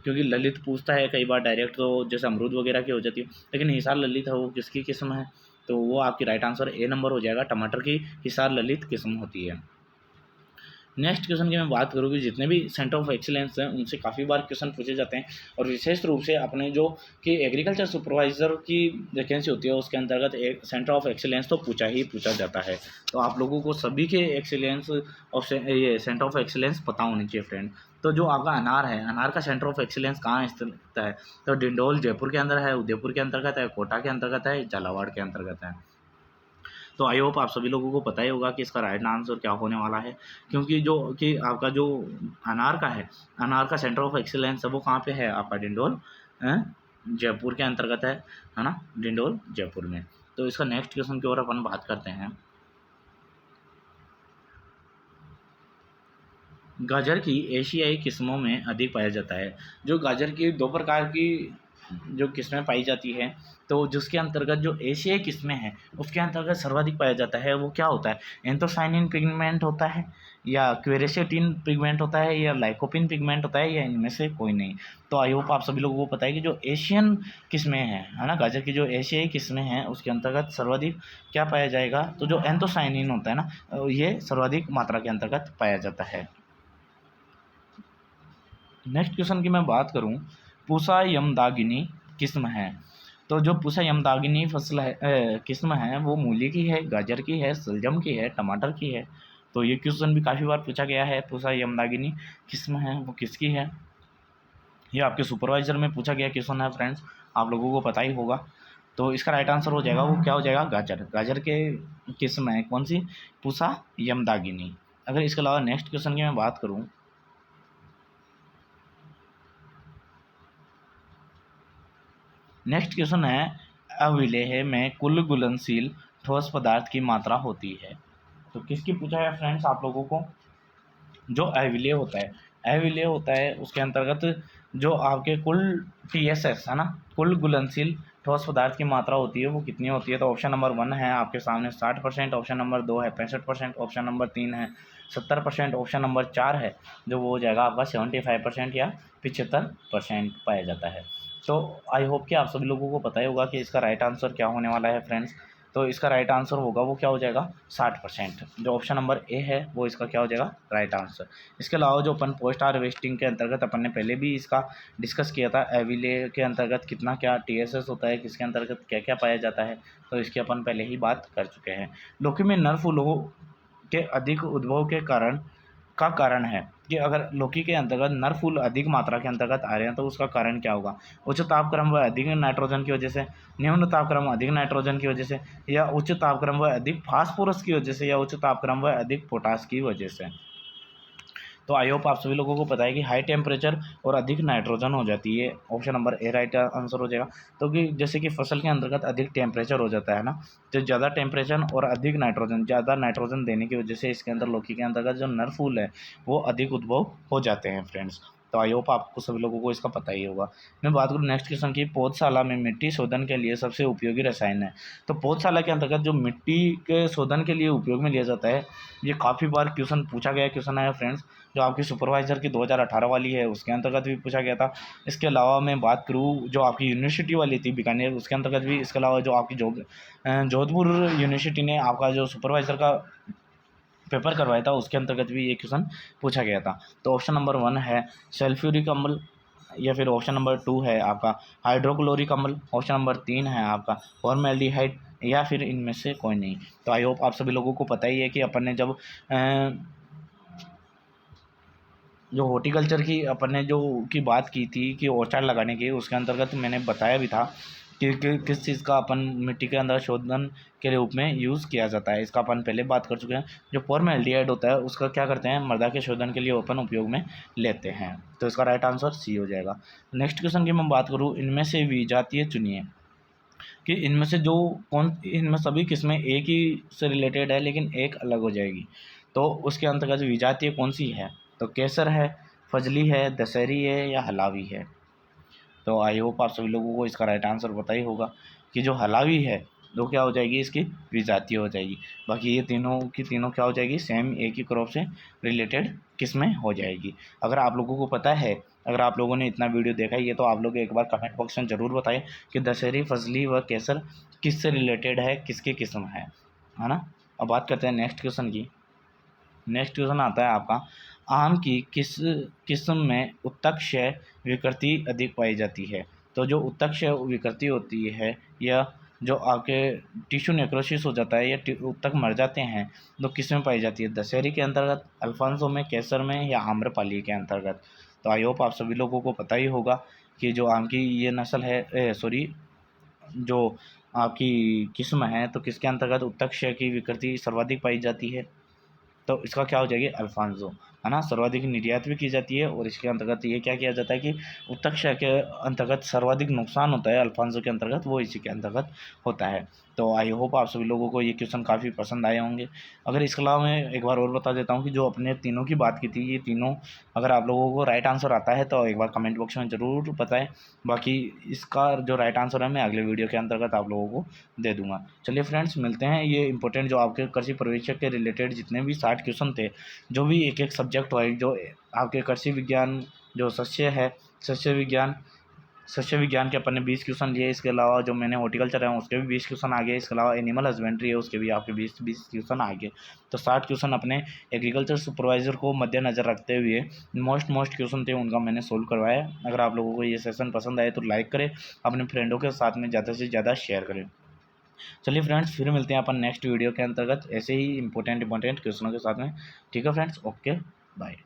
Speaker 1: क्योंकि ललित पूछता है कई बार डायरेक्ट, तो जैसे अमरूद वगैरह की हो जाती है, लेकिन हिसार ललित है वो किसकी किस्म है, तो वो आपकी राइट आंसर ए नंबर हो जाएगा, टमाटर की हिसार ललित किस्म होती है। नेक्स्ट क्वेश्चन की मैं बात करूँ कि जितने भी सेंटर ऑफ एक्सीलेंस हैं उनसे काफ़ी बार क्वेश्चन पूछे जाते हैं, और विशेष रूप से अपने जो कि एग्रीकल्चर सुपरवाइज़र की वैकेंसी होती है उसके अंतर्गत एक सेंटर ऑफ एक्सीलेंस तो पूछा जाता है। तो आप लोगों को सभी के एक्सीलेंस ये सेंटर ऑफ एक्सीलेंस पता होनी चाहिए फ्रेंड। तो जो आपका अनार है, अनार का सेंटर ऑफ एक्सीलेंस कहाँ स्थित है, तो डिंडोल जयपुर के अंदर है, उदयपुर के अंतर्गत है, कोटा के अंतर्गत है, झालावाड़ के अंतर्गत है। तो आई होप आप सभी लोगों को पता ही होगा कि इसका राइट आंसर क्या होने वाला है, क्योंकि जो कि आपका जो अनार का है, अनार का सेंटर ऑफ एक्सीलेंस है वो कहाँ पे है, आपका डिंडोल जयपुर के अंतर्गत है ना, डिंडोर जयपुर में। तो इसका नेक्स्ट क्वेश्चन की ओर अपन बात करते हैं। गाजर की एशियाई किस्मों में अधिक पाया जाता है। जो गाजर की दो प्रकार की जो किस्में पाई जाती है, तो जिसके अंतर्गत जो एशियाई किस्में हैं उसके अंतर्गत सर्वाधिक पाया जाता है वो क्या होता है, एंथोसाइनिन पिगमेंट होता है, या क्वेरेसेटिन पिगमेंट होता है, या लाइकोपिन पिगमेंट होता है, या इनमें से कोई नहीं। तो आई होप आप सभी लोगों को पता है कि जो एशियन किस्में हैं, है ना, गाजर की जो एशियाई किस्में हैं उसके अंतर्गत सर्वाधिक क्या पाया जाएगा, तो जो एंथोसाइनिन होता है ना, ये सर्वाधिक मात्रा के अंतर्गत पाया जाता है। नेक्स्ट क्वेश्चन की मैं बात करूं, पूसा यमदागिनी किस्म है। तो जो पूसा यमदागिनी फसल है, किस्म है, वो मूली की है, गाजर की है, शलजम की है, टमाटर की है। तो ये क्वेश्चन भी काफ़ी बार पूछा गया है, पूसा यमदागिनी किस्म है वो किसकी है। ये आपके सुपरवाइजर में पूछा गया क्वेश्चन है फ्रेंड्स, आप लोगों को पता ही होगा। तो इसका राइट आंसर हो जाएगा, वो क्या हो जाएगा, गाजर। गाजर के किस्म है कौन सी, पूसा यमदागिनी। अगर इसके अलावा नेक्स्ट क्वेश्चन की मैं बात करूँ, नेक्स्ट क्वेश्चन है, अविलेय में कुल घुलनशील ठोस पदार्थ की मात्रा होती है। तो किसकी पूछा है फ्रेंड्स आप लोगों को, जो अविलेय होता है, अविलेय होता है उसके अंतर्गत जो आपके कुल TSS है ना, कुल घुलनशील ठोस पदार्थ की मात्रा होती है वो कितनी होती है। तो ऑप्शन नंबर 1 है आपके सामने 60%, ऑप्शन नंबर 2 है 65%, ऑप्शन नंबर 3 है 70%, ऑप्शन नंबर 4 है जो वो हो जाएगा आपका 75% या 75% पाया जाता है। तो आई होप कि आप सभी लोगों को पता ही होगा कि इसका राइट आंसर क्या होने वाला है फ्रेंड्स। तो इसका राइट आंसर होगा वो क्या हो जाएगा, 60%। जो ऑप्शन नंबर ए है वो इसका क्या हो जाएगा, राइट आंसर। इसके अलावा जो अपन पोस्ट हार्वेस्टिंग के अंतर्गत अपन ने पहले भी इसका डिस्कस किया था, एविले के अंतर्गत कितना क्या TSS होता है, किसके अंतर्गत क्या क्या पाया जाता है, तो इसकी अपन पहले ही बात कर चुके हैं। लौकी में नर फूलों के अधिक उद्भव के कारण है कि अगर लौकी के अंतर्गत नर फूल अधिक मात्रा के अंतर्गत आ रहे हैं तो उसका कारण क्या होगा। उच्च तापक्रम व अधिक नाइट्रोजन की वजह से, निम्न तापक्रम अधिक नाइट्रोजन की वजह से, या उच्च तापक्रम व अधिक फास्फोरस की वजह से, या उच्च तापक्रम व अधिक पोटास की वजह से। तो आई होप आप सभी लोगों को पता है कि हाई टेम्परेचर और अधिक नाइट्रोजन हो जाती है, option number A right answer हो जाएगा। तो कि जैसे कि फसल के अंतर्गत अधिक टेम्परेचर हो जाता है ना, तो ज़्यादा टेम्परेचर और अधिक नाइट्रोजन, ज़्यादा नाइट्रोजन देने की वजह से इसके अंदर लौकी के अंतर्गत जो नर फूल है वो अधिक उद्भव हो जाते हैं फ्रेंड्स। तो आई होप आपको सभी लोगों को इसका पता ही होगा। मैं बात करूँ नेक्स्ट क्वेश्चन की, पौधशाला में मिट्टी शोधन के लिए सबसे उपयोगी रसायन है। तो पौधशाला के अंतर्गत जो मिट्टी के शोधन के लिए उपयोग में लिया जाता है, ये काफ़ी बार क्वेश्चन पूछा गया क्वेश्चन है फ्रेंड्स। जो आपकी सुपरवाइज़र की 2018 वाली है उसके अंतर्गत भी पूछा गया था। इसके अलावा मैं बात करूँ जो आपकी यूनिवर्सिटी वाली थी बीकानेर, उसके अंतर्गत भी, इसके अलावा जो आपकी जोधपुर यूनिवर्सिटी ने आपका जो सुपरवाइज़र का पेपर करवाया था उसके अंतर्गत भी ये क्वेश्चन पूछा गया था। तो ऑप्शन नंबर 1 है सल्फ्यूरिक अम्ल, या फिर ऑप्शन नंबर 2 है आपका हाइड्रोक्लोरिक अम्ल, ऑप्शन नंबर 3 है आपका फॉर्मेल्डिहाइड, या फिर इनमें से कोई नहीं। तो आई होप आप सभी लोगों को पता ही है कि अपन ने जब जो हॉर्टिकल्चर की अपन ने जो की बात की थी कि औचार लगाने की, उसके अंतर्गत मैंने बताया भी था कि किस चीज़ का अपन मिट्टी के अंदर शोधन के रूप में यूज़ किया जाता है, इसका अपन पहले बात कर चुके हैं। जो फॉर्मेल्डिहाइड होता है उसका क्या करते हैं, मृदा के शोधन के लिए अपन उपयोग में लेते हैं। तो इसका राइट आंसर सी हो जाएगा। नेक्स्ट क्वेश्चन की मैं बात करूँ, इनमें से विजातीय चुनिए कि इनमें से जो कौन, इनमें सभी किस्में एक ही से रिलेटेड है लेकिन एक अलग हो जाएगी, तो उसके अंतर्गत विजातीय कौन सी है। तो केसर है, फजली है, दशहरी है, या हलावी है। तो आई होप आप सभी लोगों को इसका राइट आंसर पता ही होगा कि जो हलावी है वो क्या हो जाएगी, इसकी विजातीय हो जाएगी। बाकी ये तीनों की तीनों क्या हो जाएगी, सेम एक ही क्रॉप से रिलेटेड किस्में हो जाएगी। अगर आप लोगों को पता है, अगर आप लोगों ने इतना वीडियो देखा ही है तो आप लोग एक बार कमेंट बॉक्स में ज़रूर बताएं कि दशहरी, फजली व केसर किससे रिलेटेड है, किसकी किस्म है ना। अब बात करते हैं नेक्स्ट क्वेश्चन की। नेक्स्ट क्वेश्चन आता है आपका, आम की किस किस्म में उत्तक विकृति अधिक पाई जाती है। तो जो उत्तक विकृति होती है, या जो आपके टिश्यू नेक्रोसिस हो जाता है या उत्तक मर जाते हैं, तो किस में पाई जाती है, दशहरी के अंतर्गत, अल्फांसो में, केसर में, या आम्रपाली के अंतर्गत। तो आई होप आप सभी लोगों को पता ही होगा कि जो आम की ये नस्ल है, सॉरी, जो आपकी किस्म है, तो किसके अंतर्गत उत्तक की विकृति सर्वाधिक पाई जाती है। तो इसका क्या हो जाएगी, अल्फांसो। है ना, सर्वाधिक निर्यात भी की जाती है। और इसके अंतर्गत ये क्या किया जाता है कि उत्तक के अंतर्गत सर्वाधिक नुकसान होता है अल्फांसो के अंतर्गत, वो इसी के अंतर्गत होता है। तो आई होप आप सभी लोगों को ये क्वेश्चन काफ़ी पसंद आए होंगे। अगर इसके अलावा मैं एक बार और बता देता हूँ कि जो अपने तीनों की बात की थी, ये तीनों अगर आप लोगों को राइट आंसर आता है तो एक बार कमेंट बॉक्स में ज़रूर बताएं। बाकी इसका जो राइट आंसर है मैं अगले वीडियो के अंतर्गत आप लोगों को दे दूंगा। चलिए फ्रेंड्स, मिलते हैं। ये इंपॉर्टेंट जो आपके कृषि पर्यवेक्षक के रिलेटेड जितने भी 60 क्वेश्चन थे, जो भी एक एक सब्जेक्ट वाइज, जो आपके कृषि विज्ञान जो शस्य है, शस्य विज्ञान के अपन ने 20 क्वेश्चन लिए। इसके अलावा जो मैंने हॉर्टिकल्चर है उसके भी 20 क्वेश्चन आ गए। इसके अलावा एनिमल हस्बेंड्री है उसके भी आपके 20 क्वेश्चन आ गए। तो 60 क्वेश्चन अपने एग्रीकल्चर सुपरवाइजर को मद्देनज़र रखते हुए मोस्ट क्वेश्चन थे उनका मैंने सोल्व करवाया। अगर आप लोगों को ये सेशन पसंद आए तो लाइक करें, अपने फ्रेंडों के साथ में ज़्यादा से ज़्यादा शेयर करें। चलिए फ्रेंड्स, फिर मिलते हैं अपन नेक्स्ट वीडियो के अंतर्गत ऐसे ही इंपॉर्टेंट क्वेश्चनों के साथ में। ठीक है फ्रेंड्स, ओके, बाय।